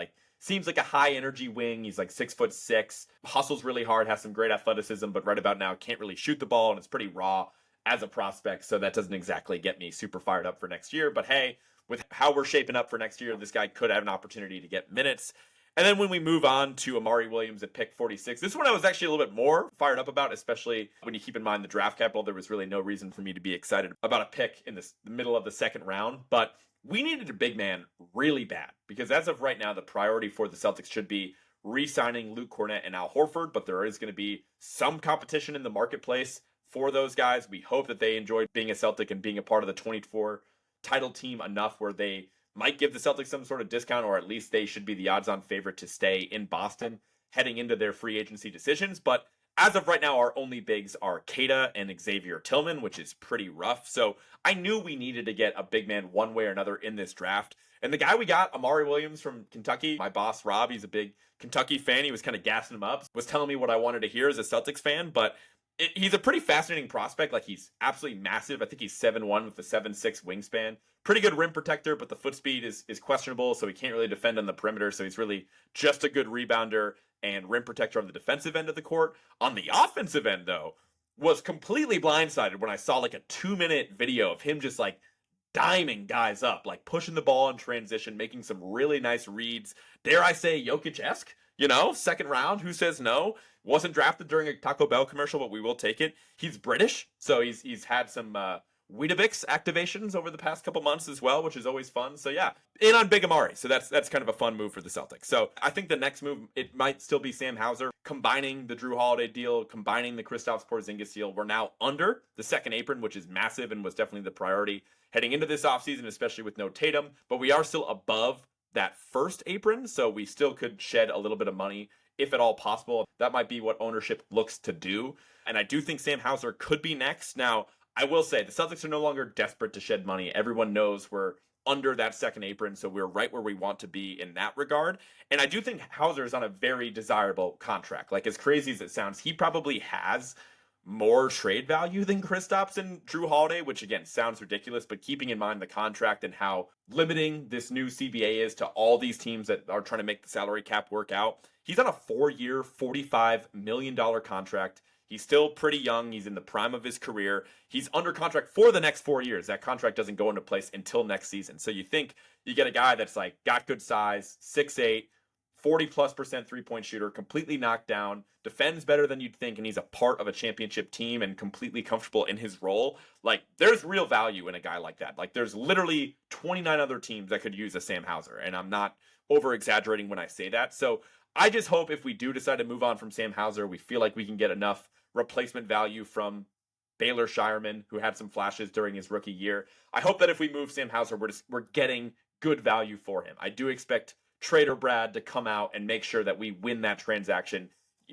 Speaker 1: Seems like a high energy wing. He's 6'6", hustles really hard, has some great athleticism, but right about now can't really shoot the ball, and it's pretty raw as a prospect, so that doesn't exactly get me super fired up for next year. But hey, with how we're shaping up for next year, this guy could have an opportunity to get minutes. And then when we move on to Amari Williams at pick 46, this one I was actually a little bit more fired up about, especially when you keep in mind the draft capital. There was really no reason for me to be excited about a pick in the middle of the second round. But we needed a big man really bad, because as of right now, the priority for the Celtics should be re-signing Luke Kornet and Al Horford, but there is going to be some competition in the marketplace for those guys. We hope that they enjoyed being a Celtic and being a part of the 24 title team enough where they might give the Celtics some sort of discount, or at least they should be the odds-on favorite to stay in Boston heading into their free agency decisions. But as of right now, our only bigs are Keita and Xavier Tillman, which is pretty rough. So I knew we needed to get a big man one way or another in this draft. And the guy we got, Amari Williams from Kentucky, my boss, Rob, he's a big Kentucky fan. He was kind of gassing him up, was telling me what I wanted to hear as a Celtics fan. But he's a pretty fascinating prospect. Like, he's absolutely massive. I think he's 7'1" with a 7'6" wingspan. Pretty good rim protector, but the foot speed is questionable, so he can't really defend on the perimeter. So he's really just a good rebounder and rim protector on the defensive end of the court. On the offensive end, though, was completely blindsided when I saw like a 2-minute video of him just like diming guys up, like pushing the ball in transition, making some really nice reads. Dare I say Jokic-esque? You know, second round, who says no? Wasn't drafted during a Taco Bell commercial, but we will take it. He's British, so he's had some Weetabix activations over the past couple months as well, which is always fun. So yeah, in on Big Amari. So that's kind of a fun move for the Celtics. So I think the next move, it might still be Sam Hauser, combining the Drew Holiday deal, combining the Kristaps Porzingis deal. We're now under the second apron, which is massive and was definitely the priority heading into this offseason, especially with no Tatum. But we are still above that first apron, so we still could shed a little bit of money if at all possible. That might be what ownership looks to do. And I do think Sam Hauser could be next. Now, I will say the Celtics are no longer desperate to shed money. Everyone knows we're under that second apron, so we're right where we want to be in that regard. And I do think Hauser is on a very desirable contract. Like, as crazy as it sounds, he probably has more trade value than Kristaps and Drew Holiday, which again sounds ridiculous, but keeping in mind the contract and how limiting this new CBA is to all these teams that are trying to make the salary cap work out. He's on a 4-year, $45 million contract. He's still pretty young. He's in the prime of his career. He's under contract for the next 4 years. That contract doesn't go into place until next season. So you think you get a guy that's like got good size, 6'8", 40+% three-point shooter, completely knocked down, defends better than you'd think, and he's a part of a championship team and completely comfortable in his role. Like, there's real value in a guy like that. Like, there's literally 29 other teams that could use a Sam Hauser, and I'm not over-exaggerating when I say that. So I just hope if we do decide to move on from Sam Hauser, we feel like we can get enough replacement value from Baylor Shireman, who had some flashes during his rookie year. I hope that if we move Sam Hauser, we're getting good value for him. I do expect Trader Brad to come out and make sure that we win that transaction,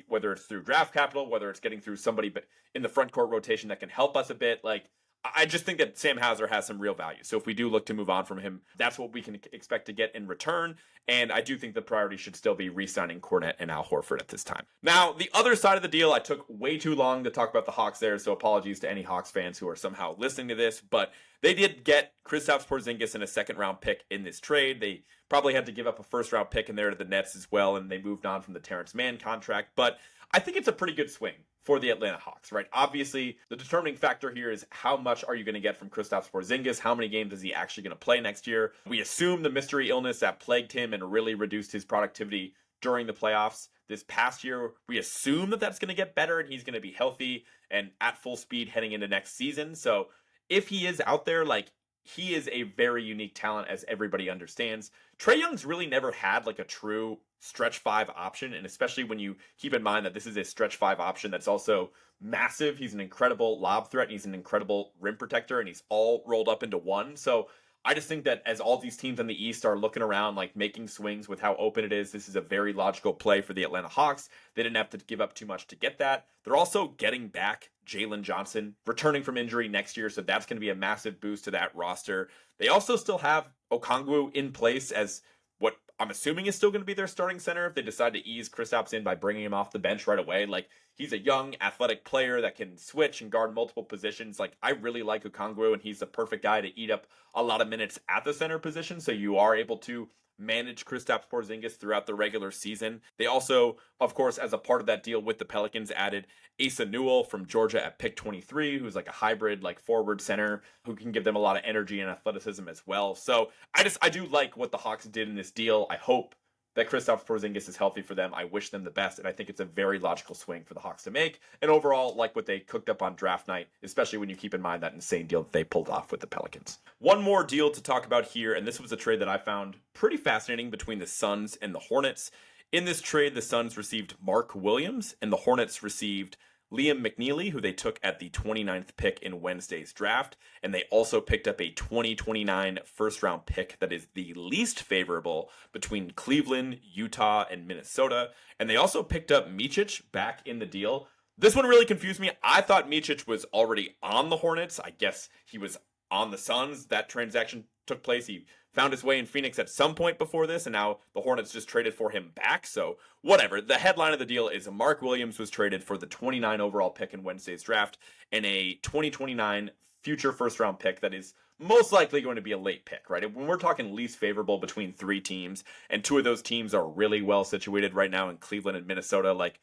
Speaker 1: whether it's through draft capital, whether it's getting through somebody in the front court rotation that can help us a bit. Like, I just think that Sam Hauser has some real value. So if we do look to move on from him, that's what we can expect to get in return. And I do think the priority should still be re-signing Kornet and Al Horford at this time. Now, the other side of the deal, I took way too long to talk about the Hawks there, so apologies to any Hawks fans who are somehow listening to this, but they did get Kristaps Porzingis in a second-round pick in this trade. They probably had to give up a first-round pick in there to the Nets as well, and they moved on from the Terrence Mann contract, but I think it's a pretty good swing for the Atlanta Hawks, right? Obviously, the determining factor here is how much are you going to get from Kristaps Porzingis? How many games is he actually going to play next year? We assume the mystery illness that plagued him and really reduced his productivity during the playoffs this past year, we assume that that's going to get better and he's going to be healthy and at full speed heading into next season. So if he is out there, like, he is a very unique talent, as everybody understands. Trae Young's really never had like a true stretch 5 option, and especially when you keep in mind that this is a stretch 5 option that's also massive. He's an incredible lob threat, and he's an incredible rim protector, and he's all rolled up into one. So I just think that as all these teams in the East are looking around, like making swings with how open it is, this is a very logical play for the Atlanta Hawks. They didn't have to give up too much to get that. They're also getting back Jalen Johnson, returning from injury next year, so that's going to be a massive boost to that roster. They also still have Okongwu in place as what I'm assuming is still going to be their starting center if they decide to ease Kristaps in by bringing him off the bench right away. Like, he's a young, athletic player that can switch and guard multiple positions. Like, I really like Okongwu, and he's the perfect guy to eat up a lot of minutes at the center position, so you are able to manage Kristaps Porzingis throughout the regular season. They also, of course, as a part of that deal with the Pelicans, added Asa Newell from Georgia at pick 23, who's like a hybrid, like forward center who can give them a lot of energy and athleticism as well. So I do like what the Hawks did in this deal. I hope that Kristaps Porzingis is healthy for them. I wish them the best, and I think it's a very logical swing for the Hawks to make. And overall, like what they cooked up on draft night, especially when you keep in mind that insane deal that they pulled off with the Pelicans. One more deal to talk about here, and this was a trade that I found pretty fascinating between the Suns and the Hornets. In this trade, the Suns received Mark Williams, and the Hornets received Liam McNeely, who they took at the 29th pick in Wednesday's draft, and they also picked up a 2029 first-round pick that is the least favorable between Cleveland, Utah, and Minnesota, and they also picked up Micic back in the deal. This one really confused me. I thought Micic was already on the Hornets. I guess he was on the Suns. That transaction took place. He found his way in Phoenix at some point before this, and now the Hornets just traded for him back. So whatever. The headline of the deal is Mark Williams was traded for the 29 overall pick in Wednesday's draft and a 2029 future first round pick that is most likely going to be a late pick, right? When we're talking least favorable between three teams, and two of those teams are really well situated right now in Cleveland and Minnesota, like,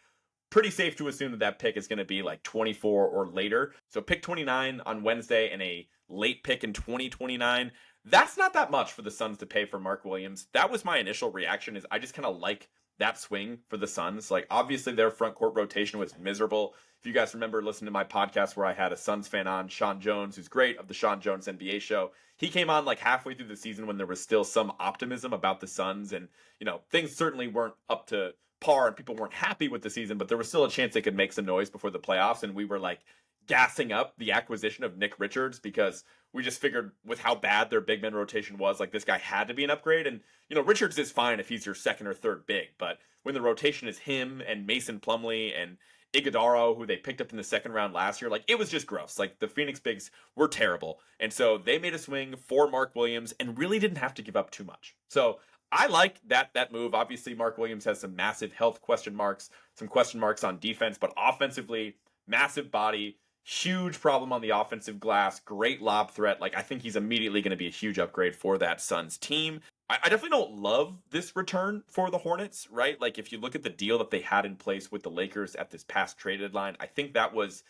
Speaker 1: pretty safe to assume that that pick is going to be like 24 or later. So pick 29 on Wednesday and a late pick in 2029. That's not that much for the Suns to pay for Mark Williams. That was my initial reaction, is I just kind of like that swing for the Suns. Like, obviously their front court rotation was miserable. If you guys remember listening to my podcast where I had a Suns fan on, Sean Jones, who's great, of the Sean Jones NBA show, he came on like halfway through the season when there was still some optimism about the Suns, and, you know, things certainly weren't up to par and people weren't happy with the season, but there was still a chance they could make some noise before the playoffs, and we were like gassing up the acquisition of Nick Richards because we just figured with how bad their big man rotation was, like, this guy had to be an upgrade. And, you know, Richards is fine if he's your second or third big, but when the rotation is him and Mason Plumlee and Iguodala, who they picked up in the second round last year, like, it was just gross. Like, the Phoenix bigs were terrible. And so they made a swing for Mark Williams and really didn't have to give up too much. So I like that move. Obviously, Mark Williams has some massive health question marks, some question marks on defense, but offensively, massive body, huge problem on the offensive glass, great lob threat. Like, I think he's immediately going to be a huge upgrade for that Suns team. I definitely don't love this return for the Hornets, right? Like, if you look at the deal that they had in place with the Lakers at this past trade deadline, I think that was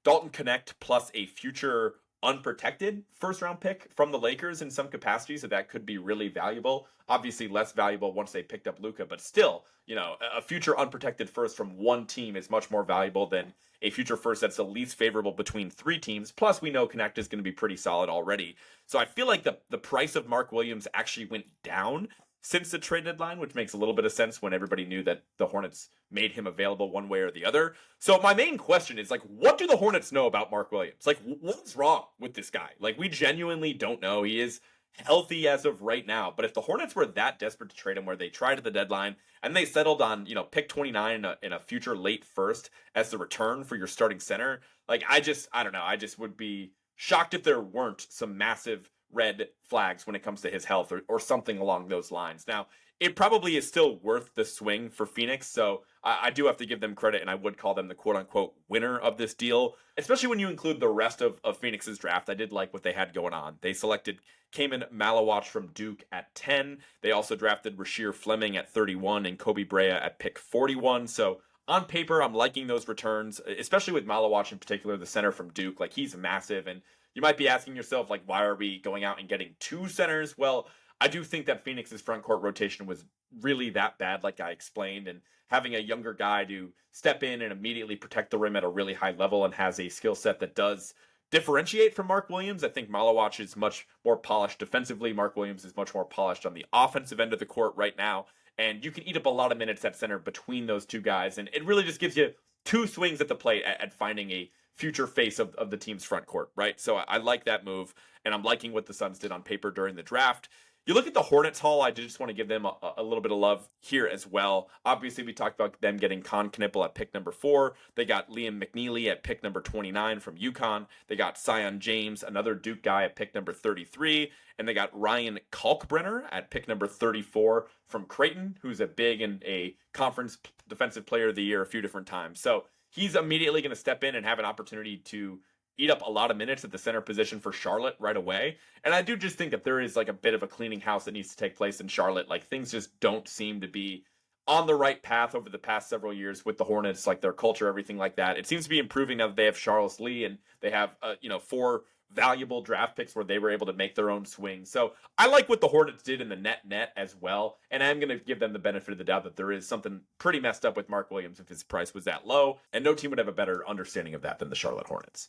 Speaker 1: Dalton Connect plus a future unprotected first round pick from the Lakers in some capacity, so that could be really valuable. Obviously less valuable once they picked up Luka, but still, you know, a future unprotected first from one team is much more valuable than a future first that's the least favorable between three teams. Plus, we know Connect is going to be pretty solid already. So I feel like the price of Mark Williams actually went down since the trade deadline, which makes a little bit of sense when everybody knew that the Hornets made him available one way or the other. So my main question is, like, what do the Hornets know about Mark Williams? Like, what's wrong with this guy? Like, we genuinely don't know. He is healthy as of right now, but if the Hornets were that desperate to trade him, where they tried at the deadline and they settled on, you know, pick 29 in a future late first as the return for your starting center, like, I don't know. I just would be shocked if there weren't some massive red flags when it comes to his health or something along those lines. Now, it probably is still worth the swing for Phoenix, so I do have to give them credit, and I would call them the quote-unquote winner of this deal, especially when you include the rest of Phoenix's draft. I did like what they had going on. They selected Kaman Malawach from Duke at 10. They also drafted Rasheer Fleming at 31 and Kobe Brea at pick 41, so on paper, I'm liking those returns, especially with Malawach in particular, the center from Duke. Like, he's massive, and you might be asking yourself, like, why are we going out and getting two centers? Well, I do think that Phoenix's front court rotation was really that bad, like I explained, and having a younger guy to step in and immediately protect the rim at a really high level and has a skill set that does differentiate from Mark Williams. I think Malawach is much more polished defensively. Mark Williams is much more polished on the offensive end of the court right now, and you can eat up a lot of minutes at center between those two guys, and it really just gives you two swings at the plate at finding a future face of the team's front court, right? So I like that move, and I'm liking what the Suns did on paper during the draft. You look at the Hornets haul, I just want to give them a little bit of love here as well. Obviously, we talked about them getting Con Knippel at pick number 4. They got Liam McNeely at pick number 29 from UConn. They got Sion James, another Duke guy, at pick number 33. And they got Ryan Kalkbrenner at pick number 34 from Creighton, who's a big and a conference defensive player of the year a few different times. So he's immediately going to step in and have an opportunity to eat up a lot of minutes at the center position for Charlotte right away. And I do just think that there is like a bit of a cleaning house that needs to take place in Charlotte. Like things just don't seem to be on the right path over the past several years with the Hornets, like their culture, everything like that. It seems to be improving now that they have Charles Lee and they have, 4 valuable draft picks where they were able to make their own swing. So I like what the Hornets did in the net as well. And I'm going to give them the benefit of the doubt that there is something pretty messed up with Mark Williams if his price was that low. And no team would have a better understanding of that than the Charlotte Hornets.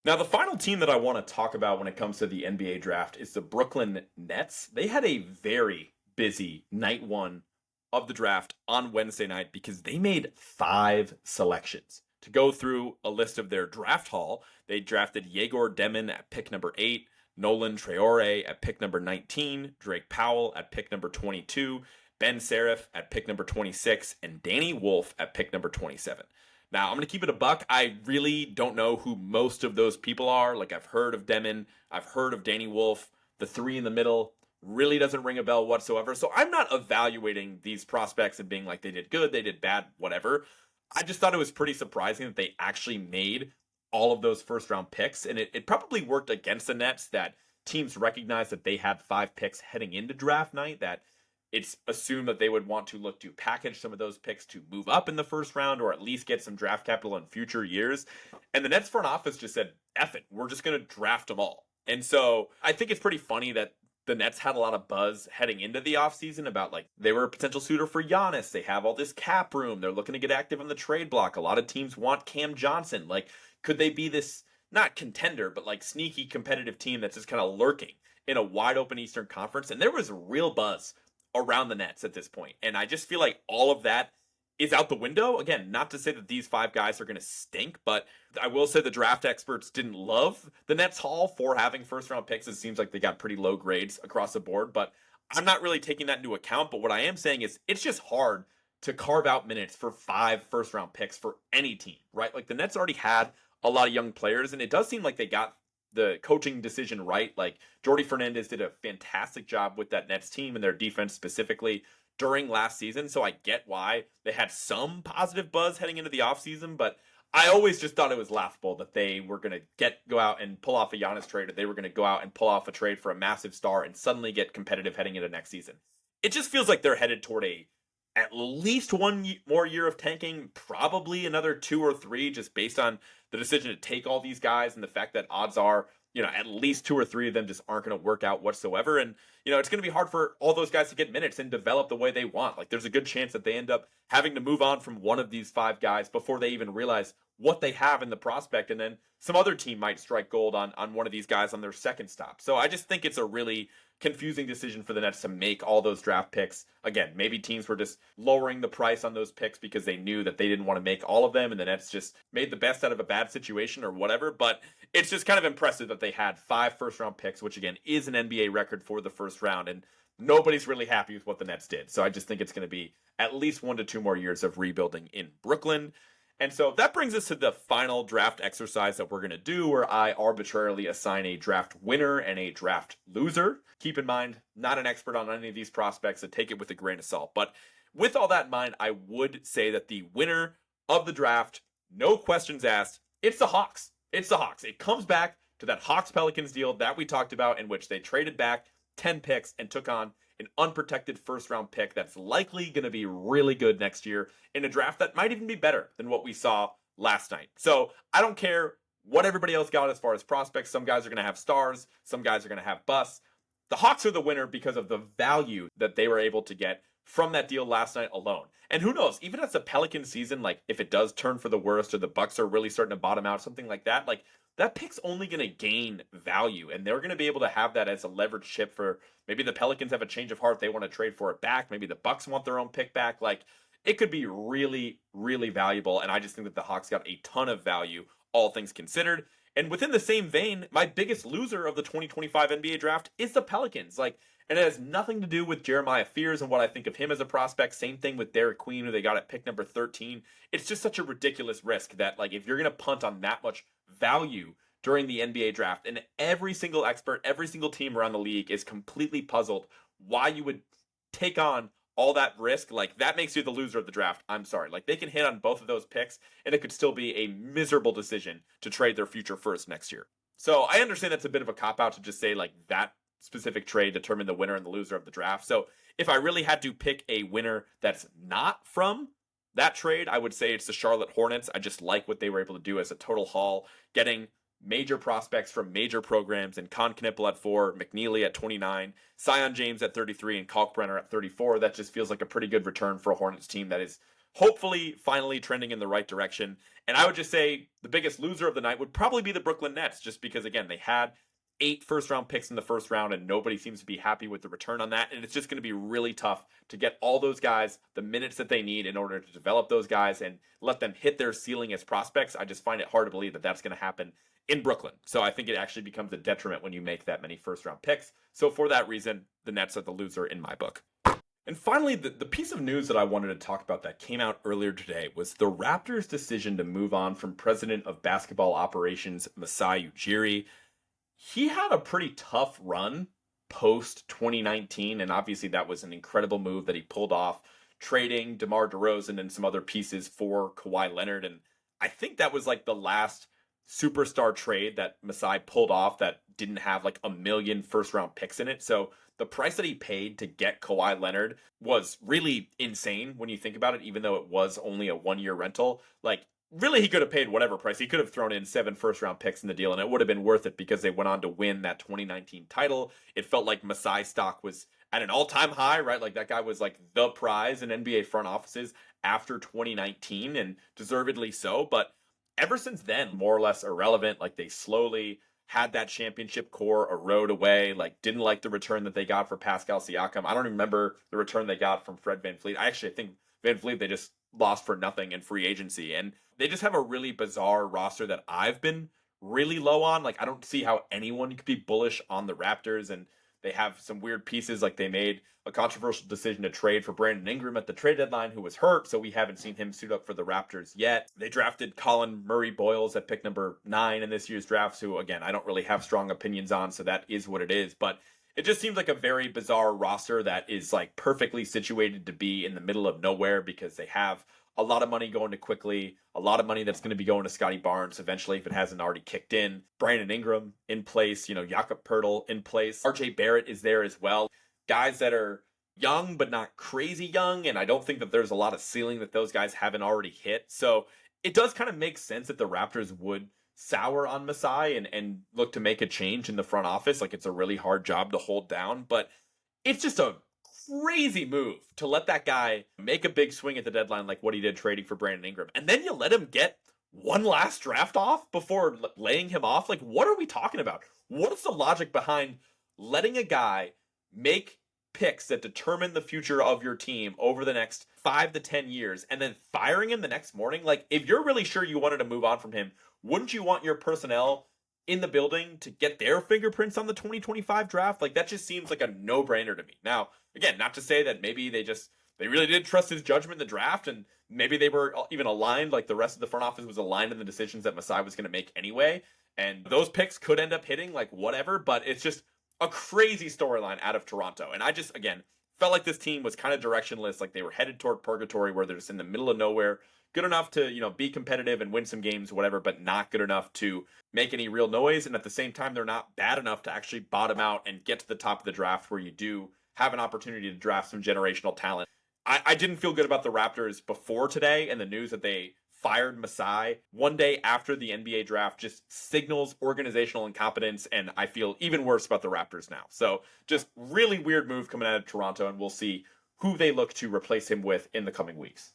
Speaker 1: Now, the final team that I want to talk about when it comes to the NBA draft is the Brooklyn Nets. They had a very busy night 1 of the draft on Wednesday night because they made 5 selections. To go through a list of their draft haul, they drafted Yegor Demon at pick number 8, Nolan Traore at pick number 19, Drake Powell at pick number 22, Ben Serif at pick number 26, and Danny Wolf at pick number 27. Now, I'm going to keep it a buck. I really don't know who most of those people are. Like, I've heard of Demon. I've heard of Danny Wolf. The 3 in the middle really doesn't ring a bell whatsoever. So I'm not evaluating these prospects and being like, they did good, they did bad, whatever. I just thought it was pretty surprising that they actually made all of those first-round picks. And it probably worked against the Nets that teams recognized that they had 5 picks heading into draft night, that it's assumed that they would want to look to package some of those picks to move up in the first round or at least get some draft capital in future years. And the Nets front office just said, F it, we're just going to draft them all. And so I think it's pretty funny that the Nets had a lot of buzz heading into the offseason about like they were a potential suitor for Giannis. They have all this cap room. They're looking to get active on the trade block. A lot of teams want Cam Johnson. Like, could they be this, not contender, but like sneaky competitive team that's just kind of lurking in a wide open Eastern Conference? And there was real buzz around the Nets at this point. And I just feel like all of that is out the window. Again, not to say that these 5 guys are going to stink, but I will say the draft experts didn't love the Nets haul for having first round picks. It seems like they got pretty low grades across the board, but I'm not really taking that into account. But what I am saying is it's just hard to carve out minutes for 5 first round picks for any team, right? Like the Nets already had a lot of young players, and it does seem like they got the coaching decision right. Like Jordi Fernandez did a fantastic job with that Nets team and their defense specifically during last season. So I get why they had some positive buzz heading into the offseason, but I always just thought it was laughable that they were going to go out and pull off a Giannis trade, or they were going to go out and pull off a trade for a massive star and suddenly get competitive heading into next season. It just feels like they're headed toward at least 1 more year of tanking, probably another 2 or 3, just based on the decision to take all these guys and the fact that odds are, at least 2 or 3 of them just aren't going to work out whatsoever. And, it's going to be hard for all those guys to get minutes and develop the way they want. Like, there's a good chance that they end up having to move on from one of these 5 guys before they even realize what they have in the prospect. And then some other team might strike gold on one of these guys on their second stop. So I just think it's a really confusing decision for the Nets to make all those draft picks. Again, maybe teams were just lowering the price on those picks because they knew that they didn't want to make all of them, and the Nets just made the best out of a bad situation or whatever. But it's just kind of impressive that they had 5 first-round picks, which again is an NBA record for the first round, and nobody's really happy with what the Nets did. So I just think it's going to be at least 1 to 2 more years of rebuilding in Brooklyn. And so that brings us to the final draft exercise that we're going to do, where I arbitrarily assign a draft winner and a draft loser. Keep in mind, not an expert on any of these prospects, so take it with a grain of salt. But with all that in mind, I would say that the winner of the draft, no questions asked, it's the Hawks. It's the Hawks. It comes back to that Hawks-Pelicans deal that we talked about, in which they traded back 10 picks and took on an unprotected first-round pick that's likely going to be really good next year in a draft that might even be better than what we saw last night. So I don't care what everybody else got as far as prospects. Some guys are going to have stars. Some guys are going to have busts. The Hawks are the winner because of the value that they were able to get from that deal last night alone. And who knows, even as the Pelicans season, like if it does turn for the worst or the Bucks are really starting to bottom out, something like that, like that pick's only going to gain value, and they're going to be able to have that as a leverage chip for maybe the Pelicans have a change of heart. They want to trade for it back. Maybe the Bucks want their own pick back. Like it could be really, really valuable. And I just think that the Hawks got a ton of value, all things considered. And within the same vein, my biggest loser of the 2025 NBA draft is the Pelicans. Like And it has nothing to do with Jeremiah Fears and what I think of him as a prospect. Same thing with Derek Queen, who they got at pick number 13. It's just such a ridiculous risk that, like, if you're going to punt on that much value during the NBA draft, and every single expert, every single team around the league is completely puzzled why you would take on all that risk, like, that makes you the loser of the draft. I'm sorry. Like, they can hit on both of those picks, and it could still be a miserable decision to trade their future first next year. So I understand that's a bit of a cop-out to just say, like, that specific trade determined the winner and the loser of the draft. So if I really had to pick a winner that's not from that trade, I would say it's the Charlotte Hornets. I just like what they were able to do as a total haul, getting major prospects from major programs, and Con Knippel at 4, McNeely at 29, Sion James at 33, and Kalkbrenner at 34. That just feels like a pretty good return for a Hornets team that is hopefully finally trending in the right direction. And I would just say the biggest loser of the night would probably be the Brooklyn Nets, just because, again, they had 8 first-round picks in the first round, and nobody seems to be happy with the return on that. And it's just going to be really tough to get all those guys the minutes that they need in order to develop those guys and let them hit their ceiling as prospects. I just find it hard to believe that that's going to happen in Brooklyn. So I think it actually becomes a detriment when you make that many first-round picks. So for that reason, the Nets are the loser in my book. And finally, the piece of news that I wanted to talk about that came out earlier today was the Raptors' decision to move on from president of basketball operations Masai Ujiri. He had a pretty tough run post 2019, and obviously that was an incredible move that he pulled off, trading DeMar DeRozan and some other pieces for Kawhi Leonard. And I think that was like the last superstar trade that Masai pulled off that didn't have like a million first round picks in it. So the price that he paid to get Kawhi Leonard was really insane when you think about it, even though it was only a 1-year rental. Like, really, he could have paid whatever price. He could have thrown in 7 first-round picks in the deal, and it would have been worth it because they went on to win that 2019 title. It felt like Masai stock was at an all-time high, right? Like, that guy was like the prize in NBA front offices after 2019, and deservedly so. But ever since then, more or less irrelevant. Like, they slowly had that championship core erode away, like, didn't like the return that they got for Pascal Siakam. I don't even remember the return they got from Fred VanVleet. I actually think VanVleet, they just lost for nothing in free agency. And they just have a really bizarre roster that I've been really low on. Like, I don't see how anyone could be bullish on the Raptors. And they have some weird pieces. Like, they made a controversial decision to trade for Brandon Ingram at the trade deadline, who was hurt, so we haven't seen him suit up for the Raptors yet. They drafted Colin Murray Boyles at pick number 9 in this year's drafts, who, again, I don't really have strong opinions on, so that is what it is. But it just seems like a very bizarre roster that is, like, perfectly situated to be in the middle of nowhere because they have a lot of money going to Quickly, a lot of money that's going to be going to Scotty Barnes eventually if it hasn't already kicked in. Brandon Ingram in place, Jakob Poeltl in place. RJ Barrett is there as well. Guys that are young but not crazy young, and I don't think that there's a lot of ceiling that those guys haven't already hit. So it does kind of make sense that the Raptors would sour on Masai and look to make a change in the front office. Like, it's a really hard job to hold down, but it's just a crazy move to let that guy make a big swing at the deadline like what he did trading for Brandon Ingram. And then you let him get one last draft off before laying him off. Like, what are we talking about? What is the logic behind letting a guy make picks that determine the future of your team over the next 5 to 10 years and then firing him the next morning? Like, if you're really sure you wanted to move on from him, wouldn't you want your personnel in the building to get their fingerprints on the 2025 draft? Like, that just seems like a no-brainer to me. Now, again, not to say that maybe they really did trust his judgment in the draft, and maybe they were even aligned, like the rest of the front office was aligned in the decisions that Masai was going to make anyway, and those picks could end up hitting, like, whatever, but it's just a crazy storyline out of Toronto. And I just, again, felt like this team was kind of directionless, like they were headed toward purgatory where they're just in the middle of nowhere, good enough to, be competitive and win some games, whatever, but not good enough to make any real noise. And at the same time, they're not bad enough to actually bottom out and get to the top of the draft where you do have an opportunity to draft some generational talent. I didn't feel good about the Raptors before today, and the news that they fired Masai one day after the NBA draft just signals organizational incompetence, and I feel even worse about the Raptors now. So just really weird move coming out of Toronto, and we'll see who they look to replace him with in the coming weeks.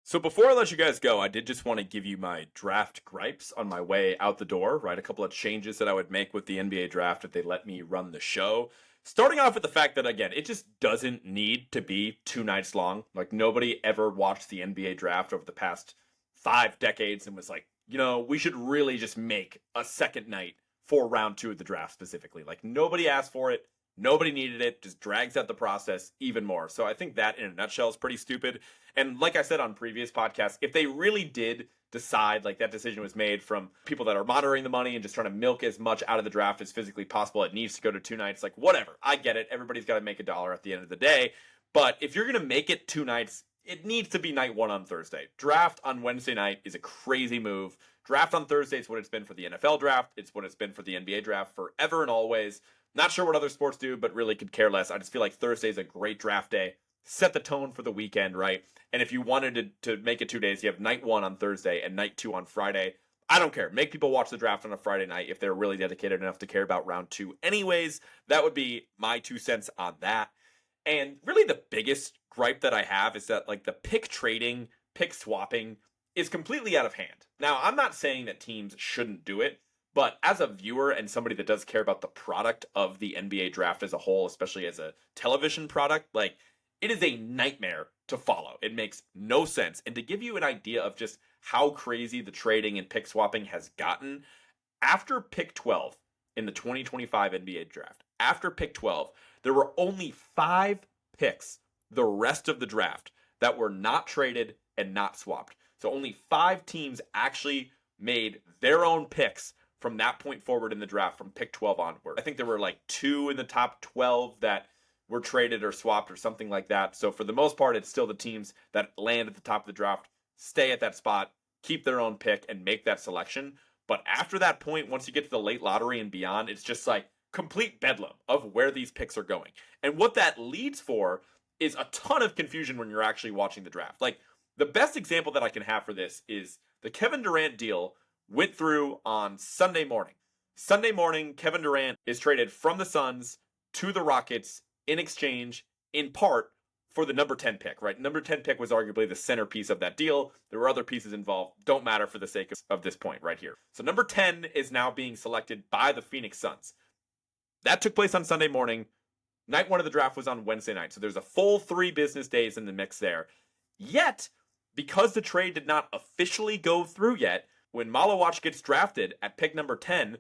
Speaker 1: So before I let you guys go, I did just want to give you my draft gripes on my way out the door, right? A couple of changes that I would make with the NBA draft if they let me run the show. Starting off with the fact that, again, it just doesn't need to be 2 nights long. Like, nobody ever watched the NBA draft over the past 5 decades and was like, we should really just make a second night for round 2 of the draft specifically. Like, nobody asked for it. Nobody needed it, just drags out the process even more. So I think that in a nutshell is pretty stupid. And like I said on previous podcasts, if they really did decide, like that decision was made from people that are monitoring the money and just trying to milk as much out of the draft as physically possible, it needs to go to 2 nights, like whatever. I get it. Everybody's got to make a dollar at the end of the day. But if you're going to make it 2 nights, it needs to be night 1 on Thursday. Draft on Wednesday night is a crazy move. Draft on Thursday is what it's been for the NFL draft. It's what it's been for the NBA draft forever and always. Not sure what other sports do, but really could care less. I just feel like Thursday is a great draft day. Set the tone for the weekend, right? And if you wanted to make it 2 days, you have night 1 on Thursday and night 2 on Friday. I don't care. Make people watch the draft on a Friday night if they're really dedicated enough to care about round 2 anyways. That would be my 2 cents on that. And really the biggest gripe that I have is that like the pick trading, pick swapping is completely out of hand. Now, I'm not saying that teams shouldn't do it, but as a viewer and somebody that does care about the product of the NBA draft as a whole, especially as a television product, like it is a nightmare to follow. It makes no sense. And to give you an idea of just how crazy the trading and pick swapping has gotten, after pick 12 in the 2025 NBA draft, after pick 12, there were only 5 picks the rest of the draft that were not traded and not swapped. So only 5 teams actually made their own picks from that point forward in the draft, from pick 12 onward. I think there were like 2 in the top 12 that were traded or swapped or something like that. So for the most part, it's still the teams that land at the top of the draft, stay at that spot, keep their own pick, and make that selection. But after that point, once you get to the late lottery and beyond, it's just like complete bedlam of where these picks are going. And what that leads for is a ton of confusion when you're actually watching the draft. Like the best example that I can have for this is the Kevin Durant deal went through on Sunday morning. Sunday morning, Kevin Durant is traded from the Suns to the Rockets in exchange, in part, for the number 10 pick, right? Number 10 pick was arguably the centerpiece of that deal. There were other pieces involved. Don't matter for the sake of this point right here. So number 10 is now being selected by the Phoenix Suns. That took place on Sunday morning. Night 1 of the draft was on Wednesday night. So there's a full 3 business days in the mix there. Yet, because the trade did not officially go through yet, when Malawach gets drafted at pick number 10,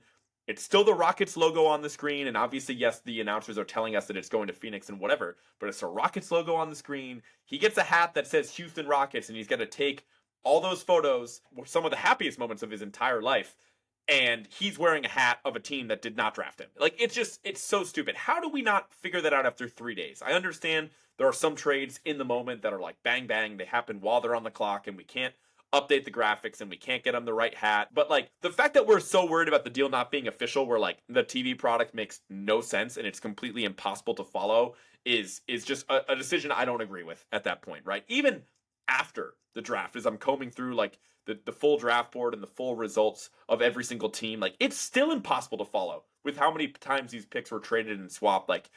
Speaker 1: it's still the Rockets logo on the screen, and obviously, yes, the announcers are telling us that it's going to Phoenix and whatever, but it's a Rockets logo on the screen. He gets a hat that says Houston Rockets, and he's got to take all those photos, some of the happiest moments of his entire life, and he's wearing a hat of a team that did not draft him. Like, it's so stupid. How do we not figure that out after 3 days? I understand there are some trades in the moment that are like bang, bang, they happen while they're on the clock, and we can't update the graphics and we can't get them the right hat. But like the fact that we're so worried about the deal not being official, where like the TV product makes no sense and it's completely impossible to follow, is just a decision I don't agree with at that point, right? Even after the draft, as I'm combing through like the full draft board and the full results of every single team, like it's still impossible to follow with how many times these picks were traded and swapped. Like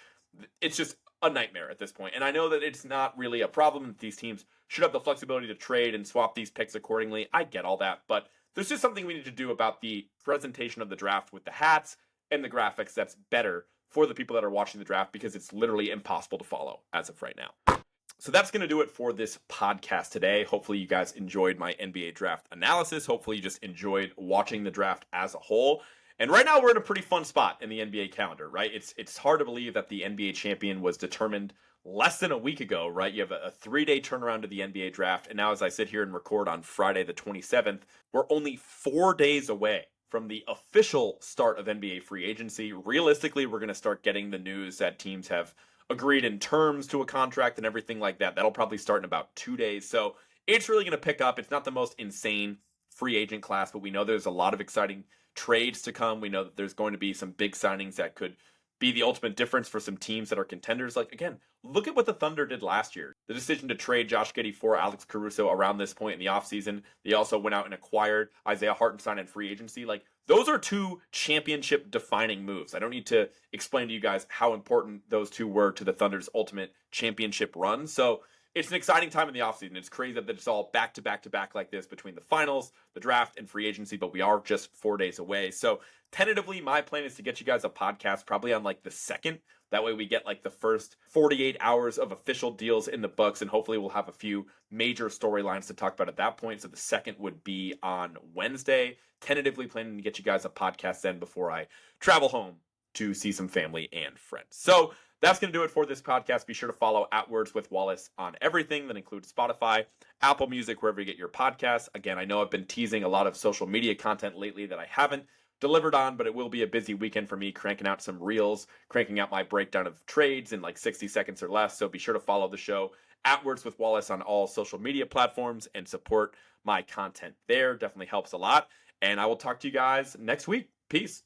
Speaker 1: it's just a nightmare at this point. And I know that it's not really a problem that these teams should have the flexibility to trade and swap these picks accordingly. I get all that, but there's just something we need to do about the presentation of the draft with the hats and the graphics that's better for the people that are watching the draft, because it's literally impossible to follow as of right now. So that's going to do it for this podcast today. Hopefully you guys enjoyed my NBA draft analysis. Hopefully you just enjoyed watching the draft as a whole. And right now we're in a pretty fun spot in the NBA calendar, right? It's hard to believe that the NBA champion was determined less than a week ago, right? You have a 3-day turnaround to the NBA draft. And now as I sit here and record on Friday the 27th, we're only 4 days away from the official start of NBA free agency. Realistically, we're going to start getting the news that teams have agreed in terms to a contract and everything like that. That'll probably start in about 2 days. So it's really going to pick up. It's not the most insane free agent class, but we know there's a lot of exciting trades to come. We know that there's going to be some big signings that could be the ultimate difference for some teams that are contenders. Like, again, look at what the Thunder did last year. The decision to trade Josh Giddey for Alex Caruso around this point in the offseason. They also went out and acquired Isaiah Hartenstein in free agency. Like, those are 2 championship-defining moves. I don't need to explain to you guys how important those 2 were to the Thunder's ultimate championship run. So it's an exciting time in the offseason. It's crazy that it's all back to back to back like this between the finals, the draft, and free agency, but we are just 4 days away. So tentatively, my plan is to get you guys a podcast probably on like the 2nd. That way we get like the first 48 hours of official deals in the books, and hopefully we'll have a few major storylines to talk about at that point. So the 2nd would be on Wednesday. Tentatively planning to get you guys a podcast then before I travel home to see some family and friends. So that's going to do it for this podcast. Be sure to follow @Words with Wallace on everything. That includes Spotify, Apple Music, wherever you get your podcasts. Again, I know I've been teasing a lot of social media content lately that I haven't delivered on, but it will be a busy weekend for me, cranking out some reels, cranking out my breakdown of trades in like 60 seconds or less. So be sure to follow the show @Words with Wallace on all social media platforms and support my content there. Definitely helps a lot. And I will talk to you guys next week. Peace.